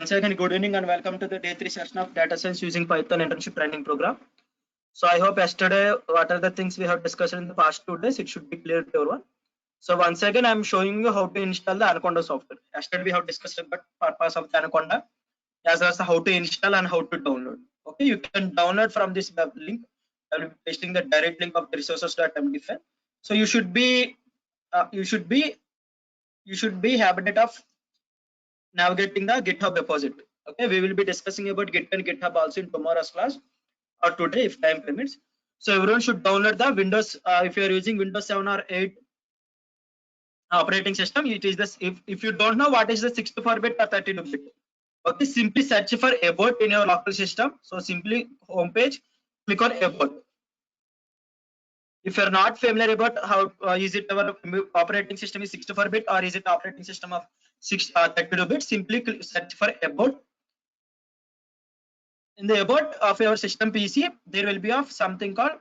Once again, good evening and welcome to the day 3 session of data science using Python internship training program. So I hope yesterday, what are the things we have discussed in the past 2 days, it should be clear to everyone. So once again, I'm showing you how to install the Anaconda software. Yesterday we have discussed about purpose of the Anaconda, as well as how to install and how to download. Okay, you can download from this web link. I will be pasting the direct link of the resources.md5. So you should be habit of navigating the GitHub repository. Okay, we will be discussing about Git and GitHub also in tomorrow's class or today if time permits. So everyone should download the Windows. If you are using Windows 7 or 8 operating system, it is this. If you don't know what is the 64-bit or 32-bit, okay, simply search for about in your local system. So simply homepage, click on about. If you're not familiar about how is it our operating system is 64-bit or is it operating system of 32-bit, simply search for about. In the about of your system PC, there will be of something called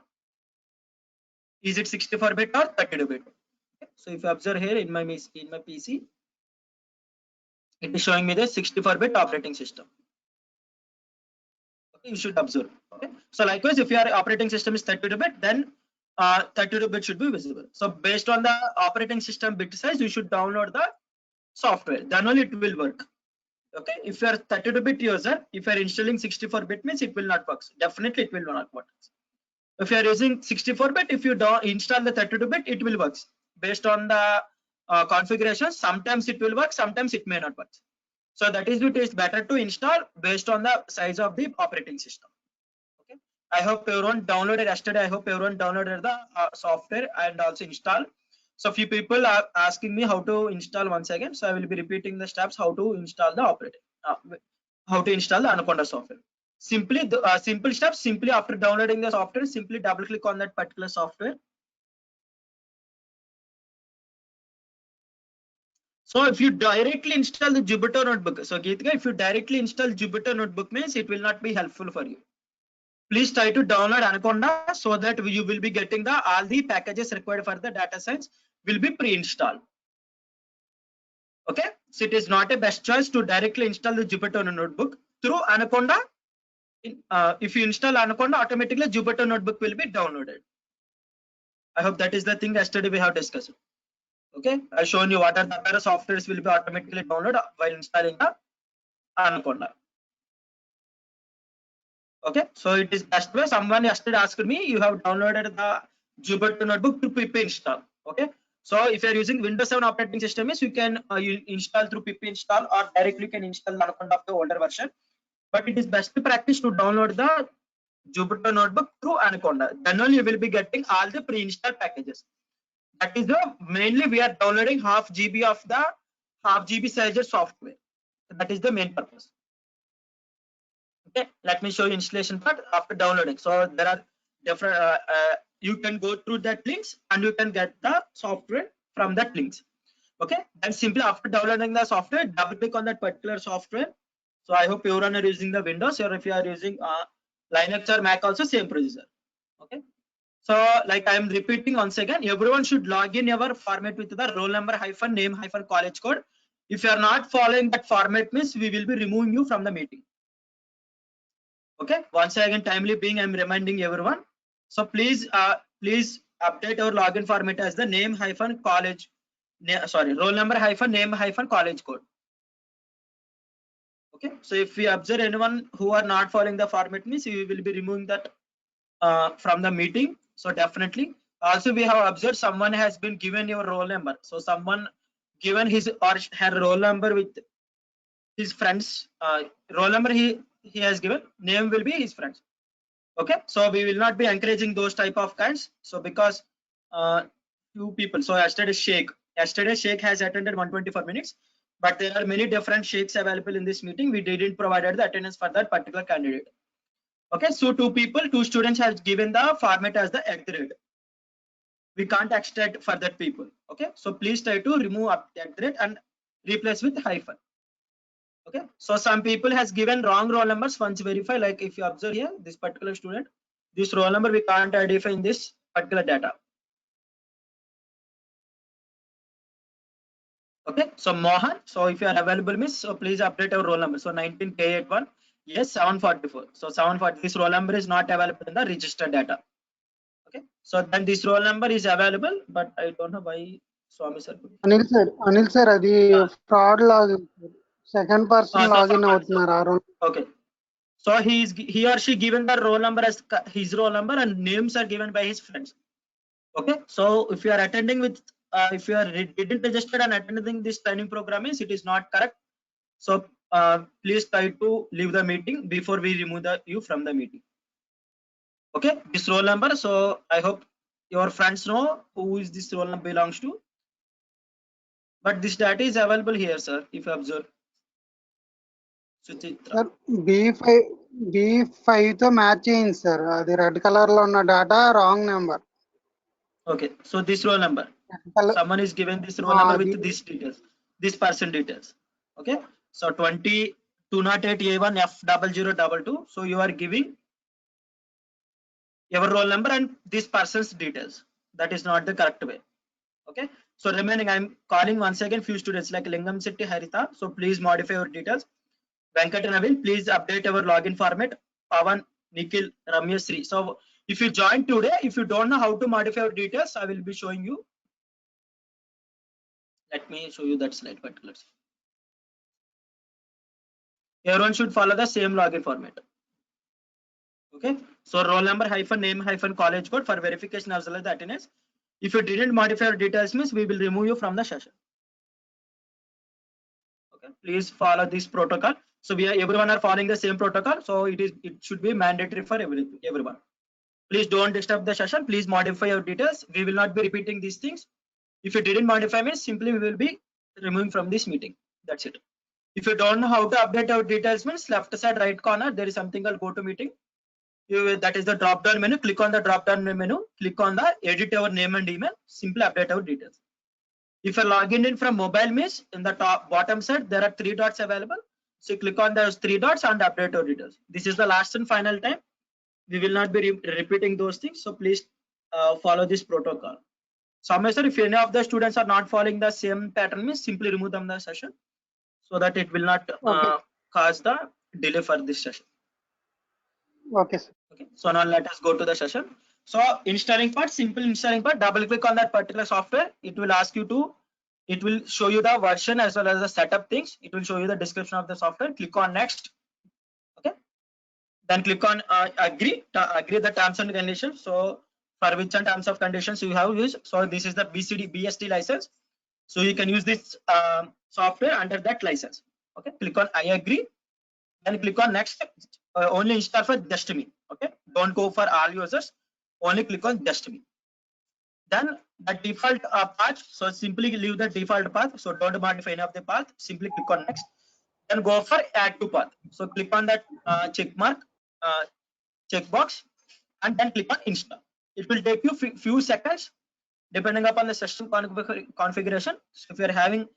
is it 64-bit or 32-bit. So if you observe here in my PC, it is showing me the 64-bit operating system. Okay, you should observe. Okay, so likewise, if your operating system is 32-bit, then 32-bit should be visible. So based on the operating system bit size, you should download the software. Then only it will work. Okay, if you are 32-bit user, if you are installing 64-bit means it will not work. Definitely it will not work. If you are using 64-bit, if you don't install the 32-bit, it will work. Based on the configuration, sometimes it will work, sometimes it may not work. So that is it is better to install based on the size of the operating system. Okay, I hope everyone downloaded yesterday. I hope everyone downloaded the software and also install. So few people are asking me how to install once again. So I will be repeating the steps how to install the how to install the Anaconda software. Simply the simple steps. Simply after downloading the software, simply double click on that particular software. So if you directly install the Jupyter notebook, so Geetika, if you directly install Jupyter notebook means it will not be helpful for you. Please try to download Anaconda so that you will be getting the all the packages required for the data science will be pre-installed. Okay, so it is not a best choice to directly install the Jupyter notebook through Anaconda. If you install Anaconda, automatically Jupyter notebook will be downloaded. I hope that is the thing yesterday we have discussed. Okay, I've shown you what are the other softwares will be automatically downloaded while installing the Anaconda. Okay, so it is best way. Someone yesterday asked me, you have downloaded the Jupyter notebook through pip install. Okay, so if you are using Windows 7 operating system, you can you install through pip install or directly can install the Anaconda of the older version. But it is best practice to download the Jupyter notebook through Anaconda. Then only you will be getting all the pre-installed packages. That is the mainly we are downloading half GB of the half GB size software. That is the main purpose. Okay, let me show you installation part after downloading. So there are different you can go through that links and you can get the software from that links. Okay, then simply after downloading the software, double click on that particular software. So I hope everyone are using the Windows, or if you are using Linux or Mac, also same procedure. Okay, so like I am repeating once again, everyone should log in your format with the roll number hyphen name hyphen college code. If you are not following that format means we will be removing you from the meeting. Okay, once again timely being I'm reminding everyone. So please update our login format as the name hyphen college roll number hyphen name hyphen college code. Okay, so if we observe anyone who are not following the format means we will be removing that from the meeting. So definitely also we have observed someone has been given your roll number. So someone given his or her roll number with his friends roll number he has given, name will be his friends. Okay, so we will not be encouraging those type of kinds. So because few people, so yesterday Sheikh has attended 124 minutes, but there are many different Sheikhs available in this meeting. We didn't provide the attendance for that particular candidate. Okay, so two students have given the format as the @. We can't extract for that people. Okay, so please try to remove @ and replace with hyphen. Okay, so some people has given wrong roll numbers. Once verify, like if you observe here, this particular student, this roll number we can't identify in this particular data. Okay, so Mohan, so if you are available, miss, so please update your roll number. So 19K81, yes, 744. So 740, this roll number is not available in the registered data. Okay, so then this roll number is available, but I don't know why Swami sir. Anil sir, అది fraud login. Second person login అవుతున్నారు ఆ roll. Okay, so he or she given the roll number as his roll number and names are given by his friends. Okay, so if you are attending with if you are didn't registered and attending this training program is it is not correct. So please try to leave the meeting before we remove you from the meeting. Okay, this roll number, so I hope your friends know who is this roll number belongs to, but this data is available here, sir, if you observe. Suchitra. Sir B5 తో match చేయండి sir, అది red colour లో ఉన్న data wrong number. Okay, so this roll number, someone is given this roll number with this details, this person details. Okay, so 208A1 F0022. So you are giving your roll number and this person's details. That is not the correct way. Okay, so remaining, I'm calling once again few students like Lingam City Harita. So please modify your details. Venkat and Navin, please update our login format. Pavan, Nikhil, Ramya, Sri. So if you join today, if you don't know how to modify your details, I will be showing you. Let me show you that slide particulars. Everyone should follow the same login format. Okay, so roll number hyphen name hyphen college code for verification as well as the attendance. If you didn't modify your details, means we will remove you from the session. Okay, please follow this protocol. So everyone are following the same protocol, so it should be mandatory for everyone. Please don't disturb the session. Please modify your details. We will not be repeating these things. If you didn't modify, means simply we will be removing from this meeting. That's it. If you don't know how to update our details, means left side right corner there is something called go to meeting. That is the drop down menu. Click on the drop down menu. Click on the edit our name and email. Simply update our details. If you're logging in from mobile, means in the top bottom side there are 3 dots available. So click on those 3 dots and update our details. This is the last and final time. We will not be repeating those things. So please follow this protocol. Samay sir, if any of the students are not following the same pattern, means simply remove them the session so that it will not cause the delay for this session. Okay, sir. Okay, so now let us go to the session. So installing part, simple installing part, double click on that particular software. It will ask you to, it will show you the version as well as the setup things. It will show you the description of the software. Click on next. Okay, then click on agree the terms and conditions. So for which and terms of conditions you have used. So this is the BST license. So you can use this software under that license. Okay, click on I agree. Then click on next. Only install for just me. Okay, don't go for all users. Only click on just me. Then the default path. So simply leave the default path. So don't modify any of the path. Simply click on next. Then go for add to path. So click on that check mark, checkbox, and then click on install. It will take you few seconds depending upon the system configuration. So if you are having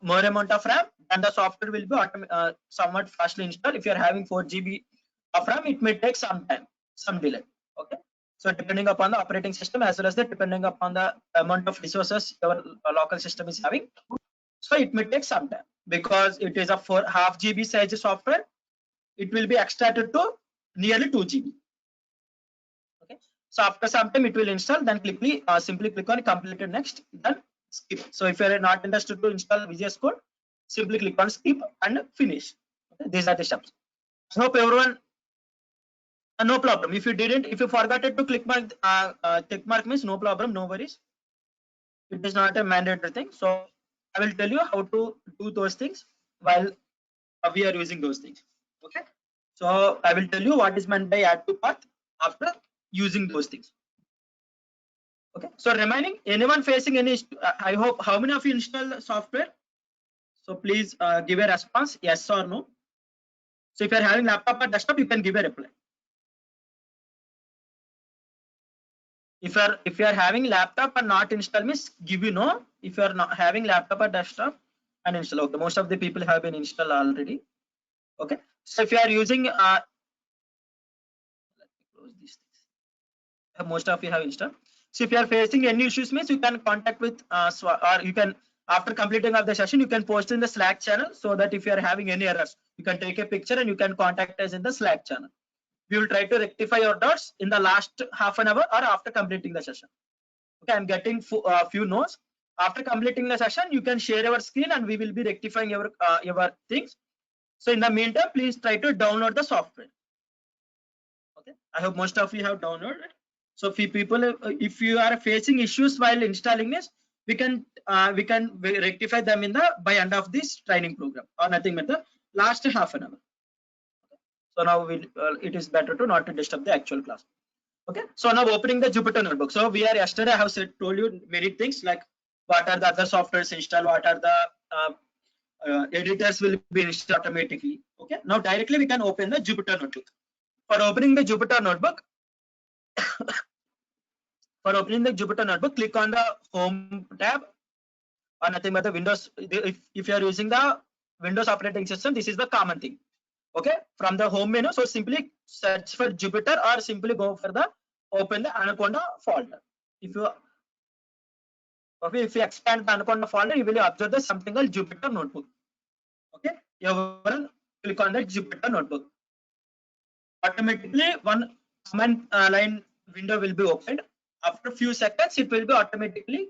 more amount of RAM, then the software will be somewhat fastly installed. If you are having 4 GB of RAM, it may take some time, some delay. Okay, so depending upon the operating system as well as depending upon the amount of resources your local system is having, so it may take some time because it is a 4.5 GB size software. It will be extracted to nearly 2 GB. Okay, so after some time it will install. Then simply click on completed next. Then skip. So if you are not interested to install VS Code, simply click on skip and finish. Okay, these are the steps. I hope everyone. No problem. If you forgot to click mark, tick mark means no problem, no worries. It is not a mandatory thing. So I will tell you how to do those things while we are using those things. Okay. So I will tell you what is meant by add to path after using those things. Okay. So remaining, anyone facing any, I hope, how many of you install software? So please give a response, yes or no. So if you are having laptop or desktop, you can give a reply. If you are having laptop and not install, means give you no. If you are not having laptop or desktop and install, okay, most of the people have been installed already. Okay, so if you are using let me close these things. Most of you have installed. So if you are facing any issues, means you can contact with or you can After completing of the session, you can post in the Slack channel, so that if you are having any errors, you can take a picture and you can contact us in the Slack channel. We will try to rectify your doubts in the last half an hour or after completing the session. Okay, I'm getting few notes. After completing the session, you can share your screen and we will be rectifying your things. So in the meantime, please try to download the software. Okay, I hope most of you have downloaded. So few people, if you are facing issues while installing this, we can rectify them in the by end of this training program, or nothing but the last half an hour. So now it is better to not to disturb the actual class. Okay, so now opening the Jupyter Notebook. So we are yesterday I have told you many things, like what are the other softwares installed, what are the editors will be installed automatically. Okay, now directly we can open the Jupyter Notebook. For opening the Jupyter Notebook, click on the Home tab, or nothing but the Windows. If you are using the Windows operating system, this is the common thing. Okay, from the home menu, so simply search for Jupyter, or simply go for the open the Anaconda folder. If you expand the Anaconda folder, you will observe the something called Jupyter Notebook. Okay, you click on the Jupyter Notebook. Automatically one command line window will be opened. After few seconds, it will be automatically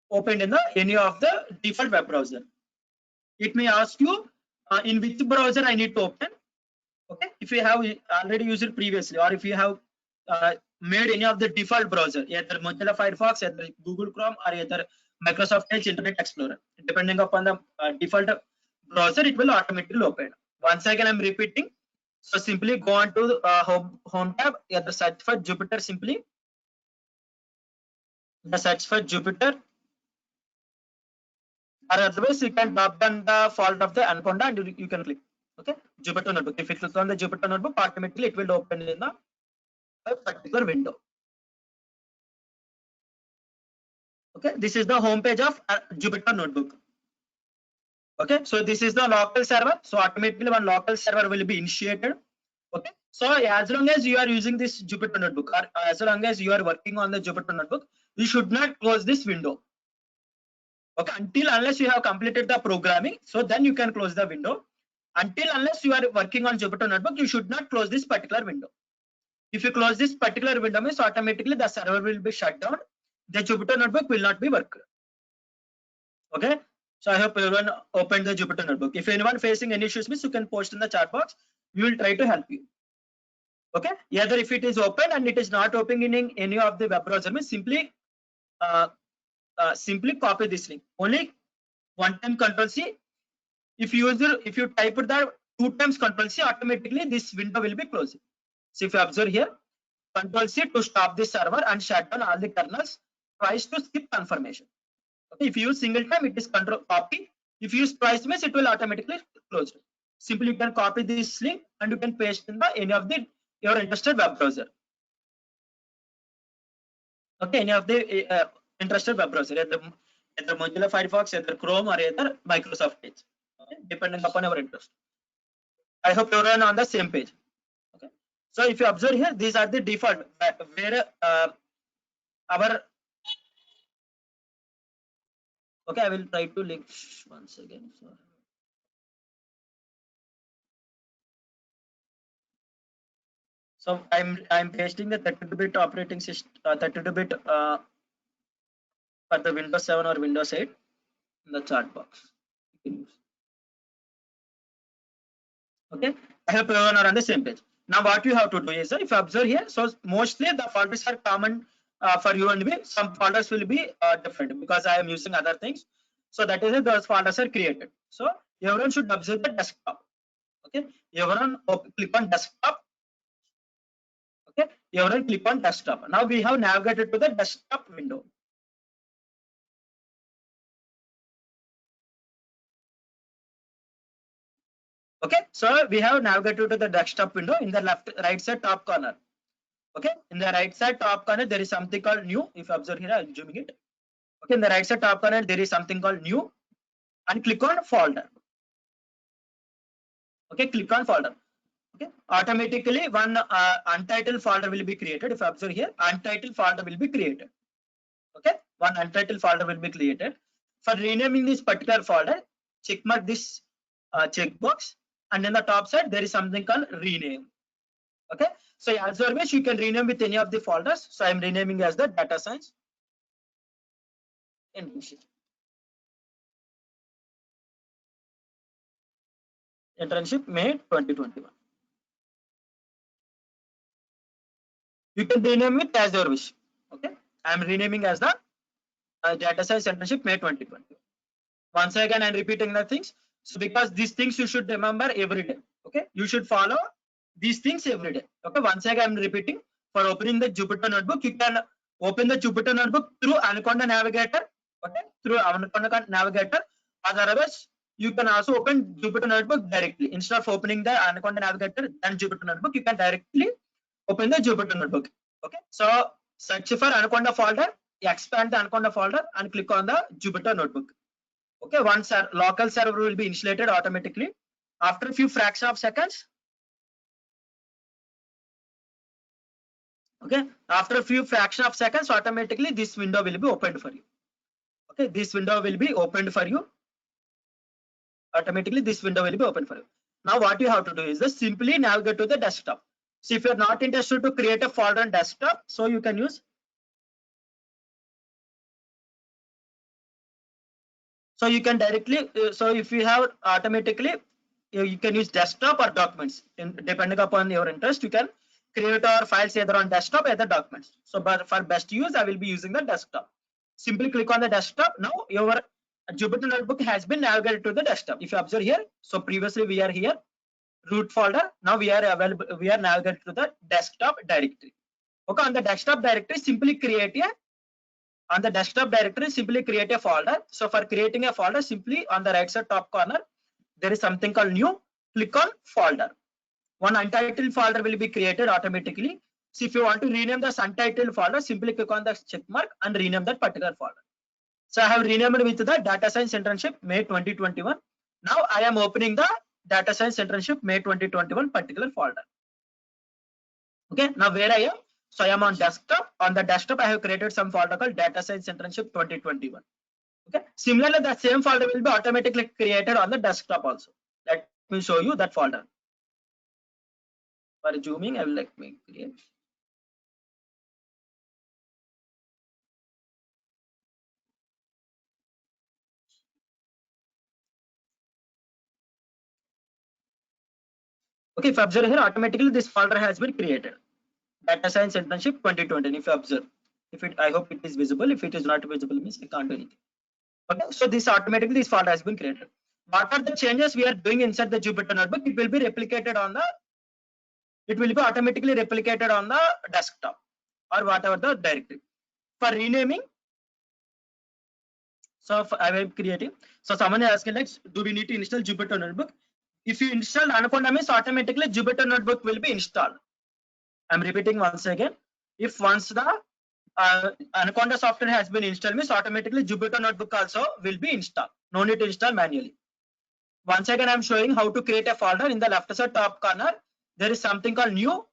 opened in any of the default web browser. It may ask you in which browser I need to open. Okay, if you have already used it previously, or if you have made any of the default browser, either Mozilla Firefox, either Google Chrome, or either Microsoft Edge Internet Explorer, depending upon the default browser, it will automatically open. Once again, I'm repeating. So simply go on to the home tab, either search for Jupyter simply. The search for Jupyter, or otherwise you can drop down the folder of the Anaconda and you can click. Okay, Jupyter Notebook. If you click on the Jupyter Notebook, automatically it will open in a particular window. Okay, this is the home page of Jupyter Notebook. Okay, so this is the local server. So automatically one local server will be initiated. Okay, so as long as you are using this Jupyter Notebook, or as long as you are working on the Jupyter Notebook, you should not close this window. Okay, unless you have completed the programming, so then you can close the window. Unless you are working on Jupyter Notebook, you should not close this particular window. If you close this particular window, means automatically the server will be shut down. The Jupyter Notebook will not be working. Okay, so I hope everyone opened the Jupyter Notebook. If anyone facing any issues, means you can post in the chat box. We will try to help you. Okay, either if it is open and it is not opening in any of the web browser, means simply copy this link. Only one time Control C. If you type it the 2 times Control C, automatically this window will be closed. So if you observe here, Control C to stop the server and shut down all the kernels, twice to skip confirmation. Okay, if you use single time, it is Control copy. If you use twice, means it will automatically close. Simply you can copy this link and you can paste in any of your interested web browser. Okay, any of the interested web browser, either Mozilla Firefox, either Chrome, or either Microsoft Edge. Okay, depending upon our interest. I hope you're on the same page. Okay, so if you observe here, these are the default where our. Okay, I will try to link once again. So I'm pasting the 32-bit operating system, 32-bit for the Windows 7 or Windows 8 in the chat box. Okay, I hope everyone are on the same page. Now what you have to do is, if you observe here, so mostly the folders are common for you and me. Some folders will be different because I am using other things. So that is those folders are created. So everyone should observe the desktop. Okay, everyone click on desktop. Okay, everyone click on desktop. Now we have navigated to the desktop window. Okay, so we have navigated to the desktop window in the right side top corner. Okay, in the right side top corner there is something called new. If you observe here, I'm zooming it. Okay, in the right side top corner there is something called new, and click on folder. Okay, click on folder. Okay, automatically one untitled folder will be created. If you observe here, untitled folder will be created. Okay, one untitled folder will be created. For renaming this particular folder, check mark this checkbox, and in the top side there is something called rename. Okay, so as always you can rename with any of the folders. So I'm renaming as the data science internship. Internship May 2021. You can rename it as your wish. Okay, I'm renaming as the data science internship May 2020. Once again, I'm repeating the things. So because these things you should remember every day. Okay, you should follow these things every day. Okay, once again, I'm repeating. For opening the Jupyter Notebook, you can open the Jupyter Notebook through Anaconda Navigator. Okay, through Anaconda Navigator. Otherwise, you can also open Jupyter Notebook directly. Instead of opening the Anaconda Navigator and Jupyter Notebook, you can directly open the Jupyter Notebook. Okay, so search for Anaconda folder, expand the Anaconda folder, and click on the Jupyter Notebook. Okay, once our local server will be installed automatically after a few fraction of seconds. Okay, after a few fraction of seconds, automatically this window will be opened for you. Okay, this window will be opened for you. Automatically this window will be open for you. Now what you have to do is just simply navigate to the desktop. So if you're not interested to create a folder on desktop, so you can use. So you can directly, so if you have automatically, you can use desktop or documents. Depending upon your interest, you can create our files either on desktop or the documents. So but for best use, I will be using the desktop. Simply click on the desktop. Now your Jupyter Notebook has been navigated to the desktop. If you observe here, so previously we are here, root folder. Now we are available, we are navigated to the desktop directory. Okay, on the desktop directory, simply create a on the desktop directory, simply create a folder. So for creating a folder, simply on the right side top corner, there is something called new. Click on folder. One untitled folder will be created automatically. So if you want to rename this untitled folder, simply click on the check mark and rename that particular folder. So I have renamed with the data science internship May 2021. Now I am opening the data science internship May 2021 particular folder. Okay, now where I am? So I am on desktop. On the desktop, I have created some folder called data science internship 2021. Okay, similarly, the same folder will be automatically created on the desktop also. Let me show you that folder. For zooming, I will let me create. Okay, if you observe here, automatically this folder has been created. Data science internship 2020. If you observe, if it, I hope it is visible. If it is not visible, means I can't do anything. Okay, so this automatically this folder has been created. What are the changes we are doing inside the Jupyter Notebook? It will be replicated on the. It will be automatically replicated on the desktop or whatever the directory. For renaming, so I will creating. So someone is asking like, do we need to install Jupyter Notebook? If you install Anaconda, means automatically Jupyter Notebook will be installed. I'm repeating once again. If once the Anaconda software has been installed, means automatically Jupyter Notebook also will be installed. No need to install manually. Once again, I'm showing how to create a folder. In the left side top corner, there is something called new.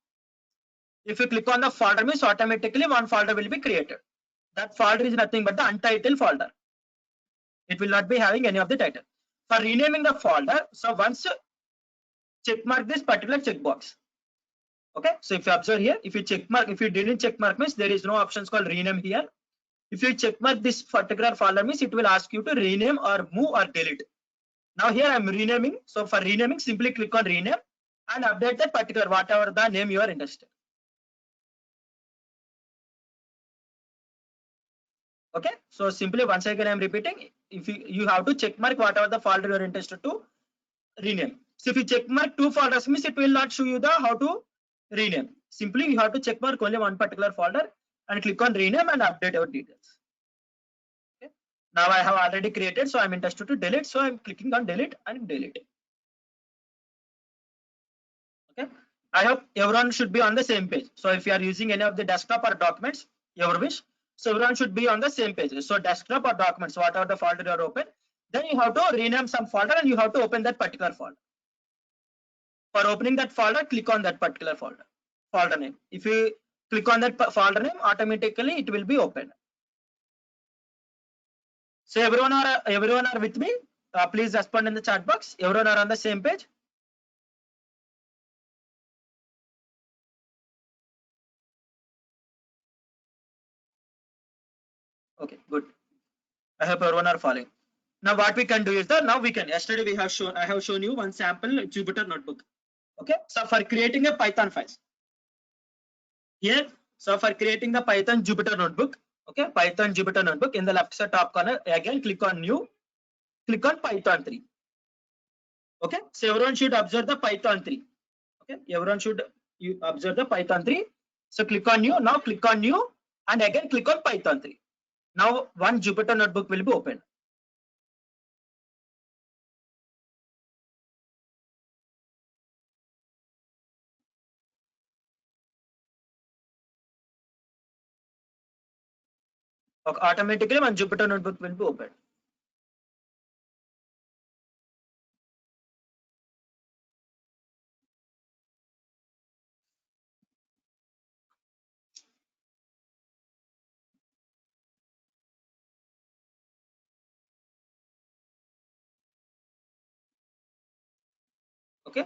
If you click on the folder, means automatically one folder will be created. That folder is nothing but the untitled folder. It will not be having any of the title. For renaming the folder, so once check mark this particular checkbox. Okay, so if you observe here, if you check mark, if you didn't check mark, means there is no options called rename here. If you check mark this particular folder, means it will ask you to rename or move or delete. Now here I'm renaming. So for renaming, simply click on rename and update that particular whatever the name you are interested. Okay, so simply once again I'm repeating. If you have to check mark whatever the folder you are interested to rename. So if you check mark two folders, means it will not show you the how to rename. Simply you have to check mark only one particular folder and click on rename and update your details. Okay. Now I have already created, so I'm interested to delete. So I'm clicking on delete and delete. Okay. I hope everyone should be on the same page. So if you are using any of the desktop or documents, your wish. So everyone should be on the same page. So desktop or documents, whatever the folder you are open, then you have to rename some folder and you have to open that particular folder. For opening that folder, click on that particular folder name. If you click on that folder name, automatically it will be opened. So everyone are with me? Please respond in the chat box. Everyone are on the same page? Okay, good. I hope everyone are following. Now what we can do is that now we can, yesterday we have shown, I have shown you one sample Jupyter notebook. Okay, so for creating a Python files here, so for creating the Python Jupyter notebook, okay, Python Jupyter notebook, in the left side top corner, again click on new, click on Python 3. Okay, so everyone should observe the Python 3. Okay, everyone should observe the Python 3. So click on new, now click on new, and again click on Python 3. Now one Jupyter notebook will be opened. Okay, automatically one Jupyter notebook will be opened. Okay.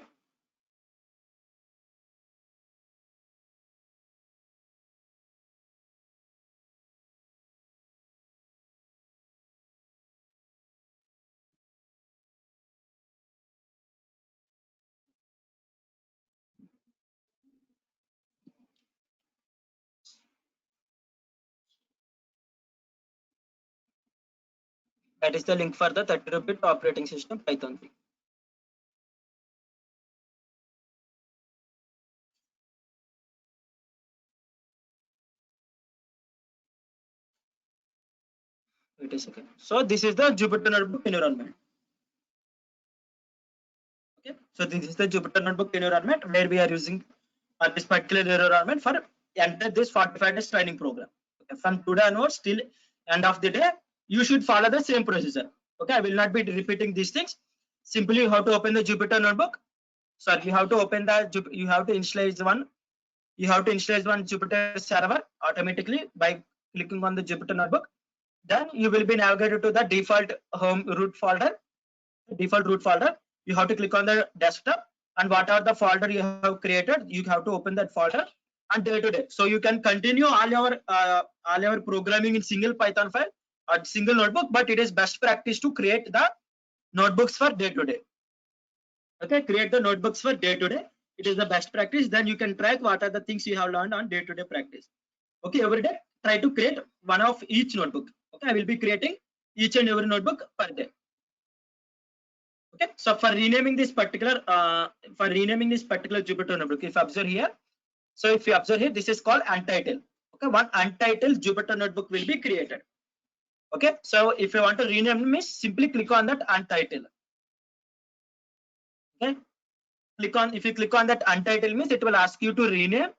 That is the link for the 32-bit operating system Python 3. Wait a second. So this is the Jupyter notebook environment. Okay. So this is the Jupyter notebook environment where we are using this particular environment for enter this 45 days training program. Okay. From today onwards till end of the day, you should follow the same procedure. Okay. I will not be repeating these things. Simply you have to open the Jupyter notebook. So you have to open the, you have to initialize one. You have to initialize one Jupyter server automatically by clicking on the Jupyter notebook. Then you will be navigated to the default home root folder. Default root folder. You have to click on the desktop, and whatever the folder you have created, you have to open that folder and day to day. So you can continue all your programming in single Python file or single notebook, but it is best practice to create the notebooks for day to day. Okay, create the notebooks for day to day. It is the best practice. Then you can track what are the things you have learned on day to day practice. Okay, every day try to create one of each notebook. Okay, I will be creating each and every notebook per day. Okay, so for renaming this particular Jupyter notebook, if you observe here, so if you observe here, this is called untitled. Okay, one untitled Jupyter notebook will be created. Okay, so if you want to rename this, simply click on that untitled. Okay, if you click on that untitled means it will ask you to rename.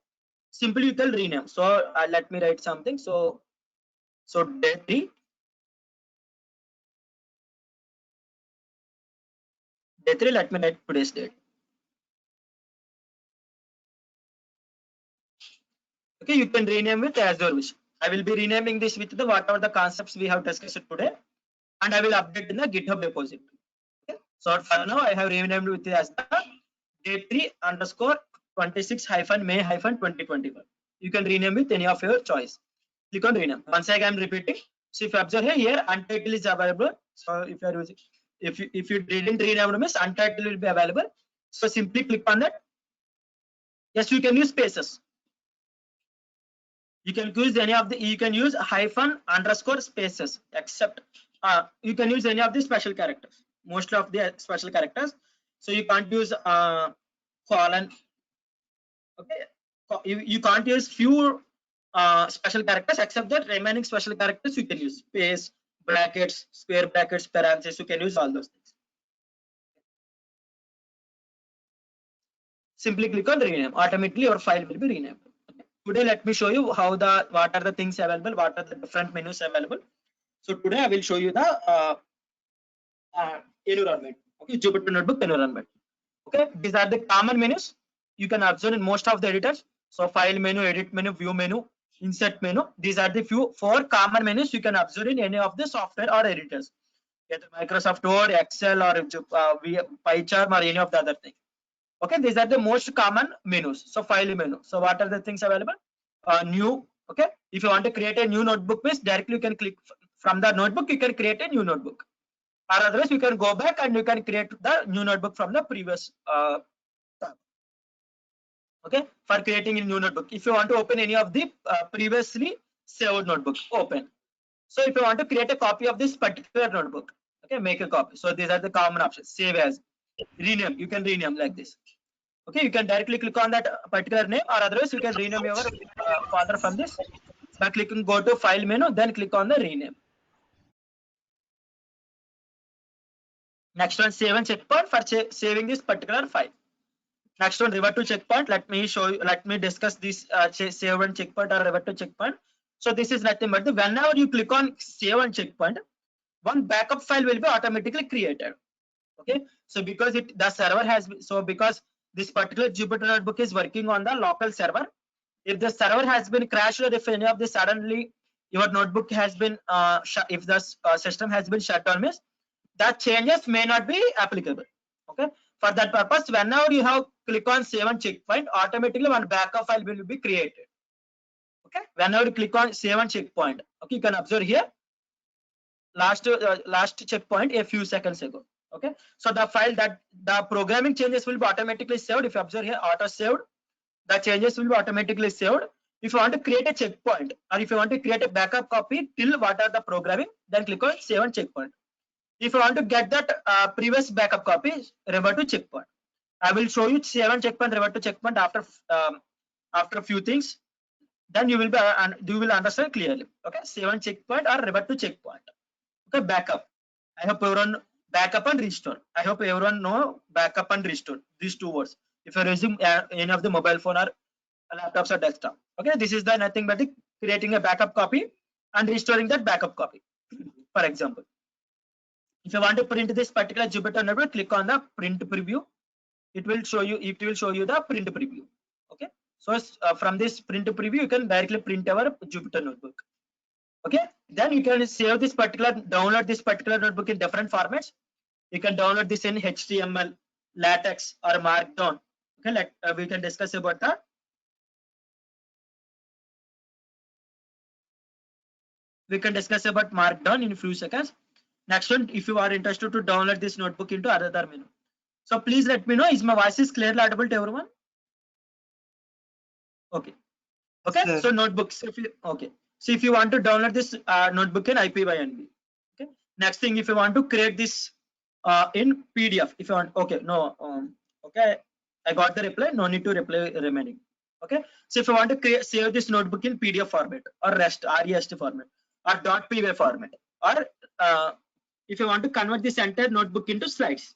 Simply you can rename. So let me write something. So day 3. Day 3, let me write today's date. Okay, you can rename it as your wish. I will be renaming this with the whatever the concepts we have discussed today, and I will update in the GitHub repository. Okay, so for now I have renamed with as the day 3_26-May-2021. You can rename with any of your choice. Click on rename. Once again I'm repeating. So if you observe here untitled is available. So if you are using, if you didn't rename means untitled will be available. So simply click on that. Yes, you can use spaces. You can use any of the, you can use _spaces, except you can use any of the special characters, most of the special characters. So you can't use colon. Okay, you can't use few special characters, except the remaining special characters you can use space, brackets, square brackets, parentheses. You can use all those things. Simply click on rename. Automatically your file will be renamed. Today let me show you what are the things available, what are the different menus available. So today I will show you the environment. Okay, Jupyter notebook environment. Okay, these are the common menus you can observe in most of the editors. So file menu, edit menu, view menu, insert menu. These are the four common menus you can observe in any of the software or editors, either Microsoft Word, Excel, or PyCharm, or any of the other things. Okay, these are the most common menus. So file menu. So what are the things available? New. Okay, if you want to create a new notebook, means directly you can click from the notebook. You can create a new notebook, or otherwise you can go back and you can create the new notebook from the previous tab. Okay, for creating a new notebook. If you want to open any of the previously saved notebook, open. So if you want to create a copy of this particular notebook, okay, make a copy. So these are the common options. Save as, rename. You can rename like this. Okay, you can directly click on that particular name, or otherwise you can rename your folder from this by clicking go to file menu, then click on the rename. Next one, save and checkpoint for saving this particular file. Next one, revert to checkpoint. Let me show you, let me discuss this save and checkpoint or revert to checkpoint. So this is nothing but whenever you click on save and checkpoint, one backup file will be automatically created. Okay, so because the server has, so because this particular Jupyter notebook is working on the local server, if the server has been crashed, or if any of the suddenly your notebook has been if the system has been shut down, means that changes may not be applicable. Okay, for that purpose, whenever you have click on save and checkpoint, automatically one backup file will be created. Okay, whenever you click on save and checkpoint, okay, you can observe here last checkpoint a few seconds ago. Okay, so the file that the programming changes will be automatically saved. If you observe here, auto saved, the changes will be automatically saved. If you want to create a checkpoint, or if you want to create a backup copy till what are the programming, then click on save and checkpoint. If you want to get that previous backup copy, revert to checkpoint. I will show you save and checkpoint, revert to checkpoint after a few things. Then you will understand clearly. Okay, save and checkpoint or revert to checkpoint. Okay, backup. I hope everyone backup and restore. I hope everyone know backup and restore, these two words. If you're using any of the mobile phone or laptops or desktop. Okay, this is the nothing but creating a backup copy and restoring that backup copy. For example, if you want to print this particular Jupyter notebook, click on the print preview. It will show you the print preview. Okay, so from this print preview, you can directly print our Jupyter notebook. Okay, then you can save this particular, download this particular notebook in different formats. You can download this in HTML, LaTeX, or Markdown. Okay, we can discuss about that. We can discuss about Markdown in a few seconds. Next one, if you are interested to download this notebook into other menu. So please let me know, is my voice is clearly audible to everyone? Okay. Okay, Yes, so notebooks. Okay, so if you want to download this notebook in IPYNB. Okay, next thing, if you want to create this in PDF, if you want, okay, no, okay, I got the reply, no need to reply remaining. Okay, so if you want to save this notebook in PDF format or REST format or .py format, or if you want to convert this entire notebook into slides.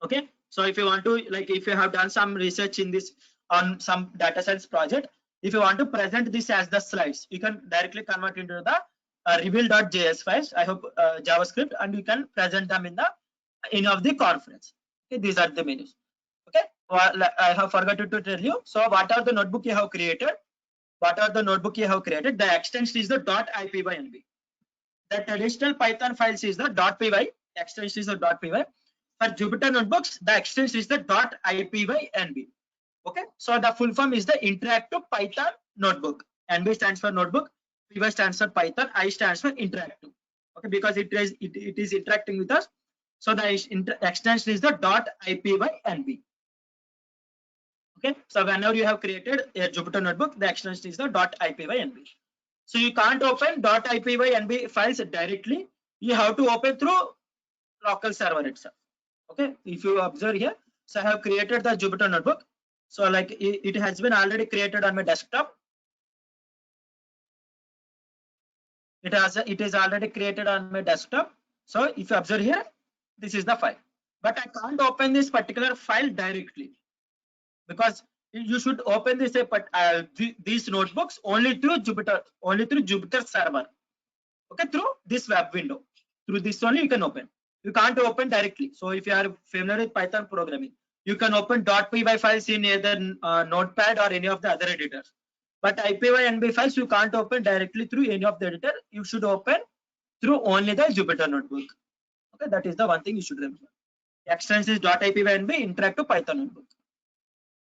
Okay, so if you want to, like, if you have done some research in this on some data science project, if you want to present this as the slides, you can directly convert into the reveal.js files, I hope JavaScript, and you can present them in the any of the conference. Okay, these are the menus. Okay, well, I have forgotten to tell you. So what are the notebook you have created? What are the notebook you have created? The extension is the .ipynb. The traditional Python files is the .py. Extension is the .py. For Jupyter notebooks, the extension is the .ipynb. Okay, so the full form is the interactive Python notebook. NB stands for notebook, PY stands for Python, I stands for interactive. Okay, because it is interacting with us. So the extension is the .ipynb. Okay, so whenever you have created a Jupyter notebook, the extension is the .ipynb. So you can't open .ipynb files directly. You have to open through local server itself. Okay, if you observe here, so I have created the Jupyter notebook. So like it has been already created on my desktop. It is already created on my desktop. So if you observe here, this is the file. But I can't open this particular file directly, because you should open this these notebooks only through Jupyter server. Okay, through this web window. Through this only you can open. You can't open directly. So if you are familiar with Python programming, you can open .py files in either Notepad or any of the other editors. But IPyNB files you can't open directly through any of the editor. You should open through only the Jupyter notebook. Okay, that is the one thing you should remember. Extension is .ipynb interactive Python notebook.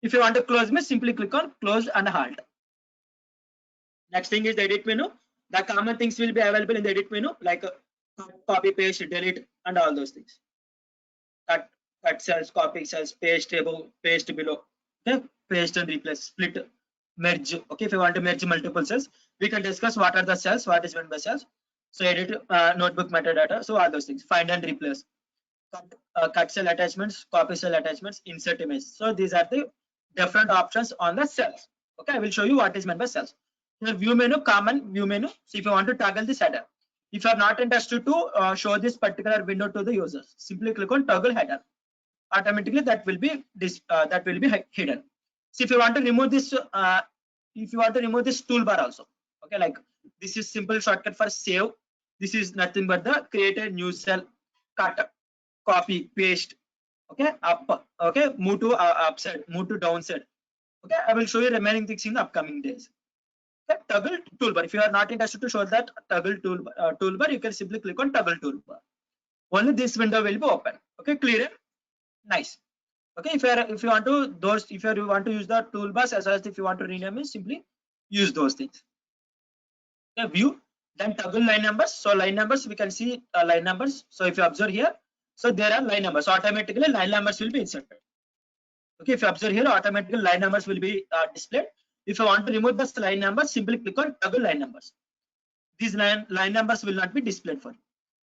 If you want to close me, simply click on close and halt. Next thing is the edit menu. The common things will be available in the edit menu, like copy, paste, delete, and all those things. Cut cells, copy cells, paste above, paste below. Okay, paste and replace, split, merge. Okay, if you want to merge multiple cells, we can discuss what are the cells, what is meant by cells. So edit notebook metadata. So all those things. Find and replace. Cut cell attachments, copy cell attachments, insert image. So these are the different options on the cells. Okay, I will show you what is meant by cells. Here view menu, common view menu. So if you want to toggle this header, if you are not interested to show this particular window to the users, simply click on toggle header. Automatically that will be hidden. So if you want to remove this, toolbar also. Okay, like this is simple shortcut for save. This is nothing but the create a new cell, cut, copy, paste. Okay, up. Okay, move to upside, move to downside. Okay, I will show you remaining things in the upcoming days. Okay, toggle toolbar. If you are not interested to show that toggle toolbar, you can simply click on toggle toolbar. Only this window will be open. Okay, clear? Nice. Okay, if you want to use the toolbars as well as if you want to rename it, simply use those things. Okay, view, then toggle line numbers. So line numbers, we can see line numbers. So if you observe here, so there are line numbers. So automatically line numbers will be inserted. Okay, if you observe here, automatically line numbers will be displayed. If you want to remove the line numbers, simply click on toggle line numbers. These line numbers will not be displayed for you.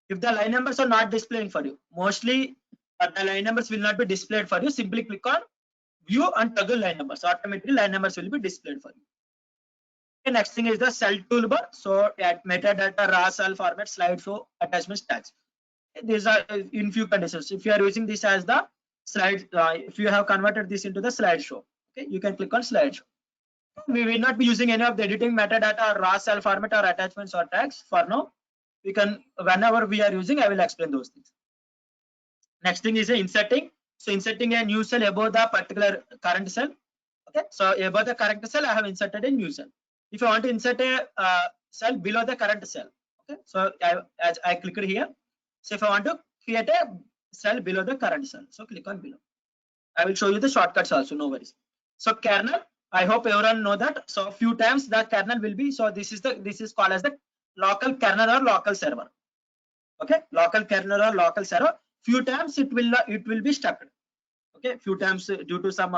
If the line numbers are not displaying for you, mostly the line numbers will not be displayed for you. Simply click on view and toggle line numbers. Automatically line numbers will be displayed for you. Okay, next thing is the cell toolbar. So at metadata, raw cell format, slideshow, attachments, tags. These are in few conditions. If you are using this as the slide, if you have converted this into the slideshow, okay, you can click on slideshow. We will not be using any of the editing metadata or raw cell format or attachments or tags for now. We can, whenever we are using, I will explain those things. Next thing is inserting. So inserting a new cell above the particular current cell. Okay, so above the current cell, I have inserted a new cell. If I want to insert a cell below the current cell, okay, so as I click here. So if I want to create a cell below the current cell, so click on below. I will show you the shortcuts also, no worries. So kernel, I hope everyone know that. So a few times the kernel will be, so this is called as the local kernel or local server. Okay, local kernel or local server. Few times it will be stuck. Okay, few times due to some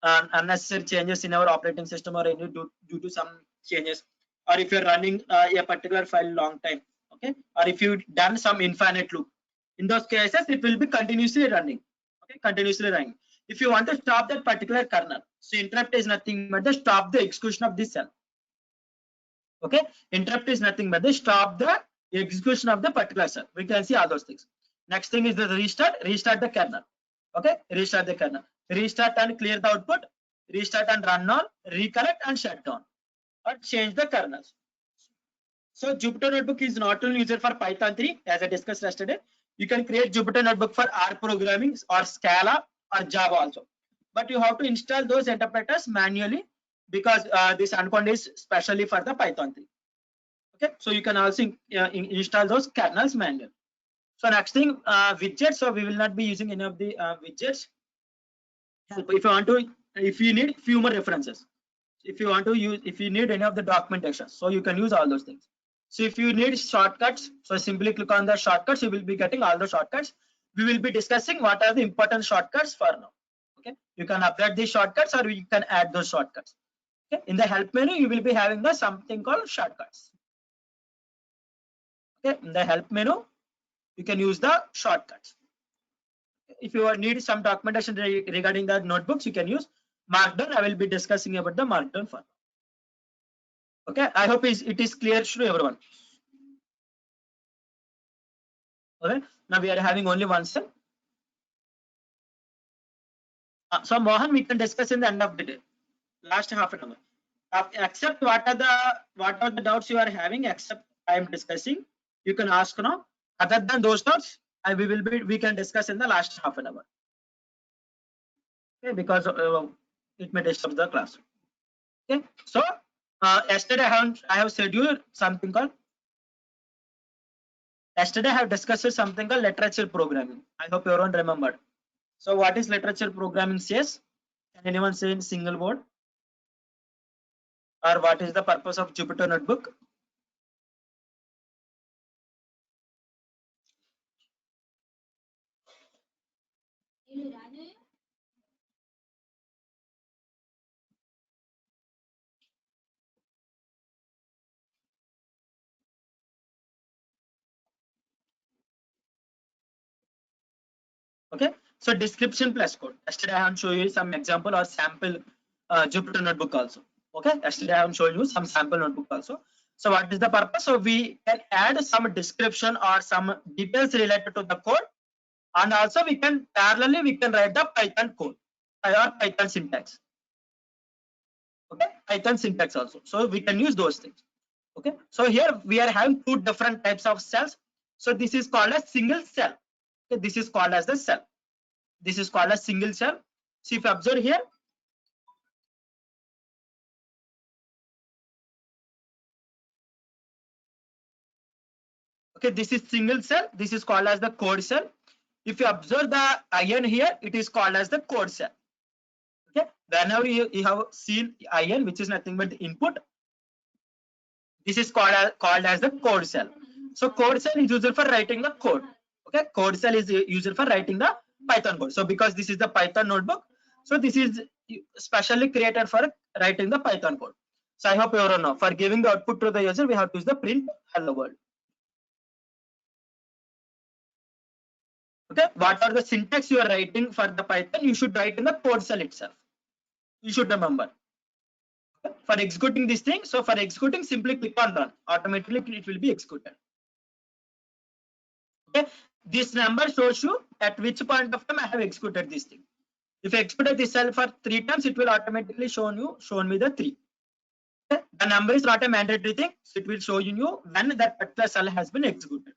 unnecessary changes in our operating system or due to some changes, or if you're running a particular file long time. Okay, or if you done some infinite loop, in those cases it will be continuously running. Okay, continuously running. If you want to stop that particular kernel, so interrupt is nothing but the stop the execution of this cell. Okay, interrupt is nothing but the stop the execution of the particular cell. We can see all those things. Next thing is the restart the kernel. Okay, restart the kernel, restart and clear the output, restart and run all, reconnect and shut down, or change the kernels. So Jupyter Notebook is not only used for Python 3, as I discussed yesterday. You can create Jupyter Notebook for R programming or Scala or Java also. But you have to install those interpreters manually because this endpoint is specially for the Python 3. Okay, so you can also install those kernels manually. So next thing, widgets. So we will not be using any of the widgets. If you need few more references, if you need any of the documentation, so you can use all those things. So if you need shortcuts, so simply click on the shortcuts. You will be getting all the shortcuts. We will be discussing what are the important shortcuts for now. Okay, you can update these shortcuts or you can add those shortcuts. Okay, in the help menu, you will be having the something called shortcuts. Okay, in the help menu, you can use the shortcuts. If you need some documentation regarding the notebooks, you can use Markdown. I will be discussing about the Markdown for now. Okay, I hope it is clear to everyone. Okay, now we are having only one cell. So Mohan, we can discuss in the end of the day, last half an hour. Except what are the doubts you are having, except I am discussing, you can ask now. Other than those doubts, we can discuss in the last half an hour. Okay, because it may disturb the class. Okay, so Yesterday I have said you something called. Yesterday I have discussed something called literature programming. I hope everyone remembered. So what is literature programming says? Can anyone say in single word? Or what is the purpose of Jupyter Notebook? Okay, so description plus code. Yesterday I have shown you some example or sample Jupyter Notebook also. Okay, yesterday I have shown you some sample notebook also. So what is the purpose? So we can add some description or some details related to the code, and also we can parallelly we can write the Python code or Python syntax. Okay, Python syntax also. So we can use those things. Okay, so here we are having two different types of cells. So this is called a single cell. Okay, this is called as the cell. This is called a single cell. So if you observe here, okay, this is single cell. This is called as the code cell. If you observe the ion here, it is called as the code cell. Okay, whenever you have seen ion, which is nothing but the input, this is called as the code cell. So code cell is used for writing the code. Okay, code cell is used for writing the Python code. So because this is the Python notebook, so this is specially created for writing the Python code. So I hope you all know, for giving the output to the user, we have to use the print hello world. Okay, what are the syntax you are writing for the Python? You should write in the code cell itself. You should remember. Okay? For executing this thing, so for executing, simply click on run. Automatically, it will be executed. Okay, this number shows you at which point of time I have executed this thing. If I executed this cell for 3 times, it will automatically show me the 3. Okay? The number is not a mandatory thing, so it will show you when that particular cell has been executed.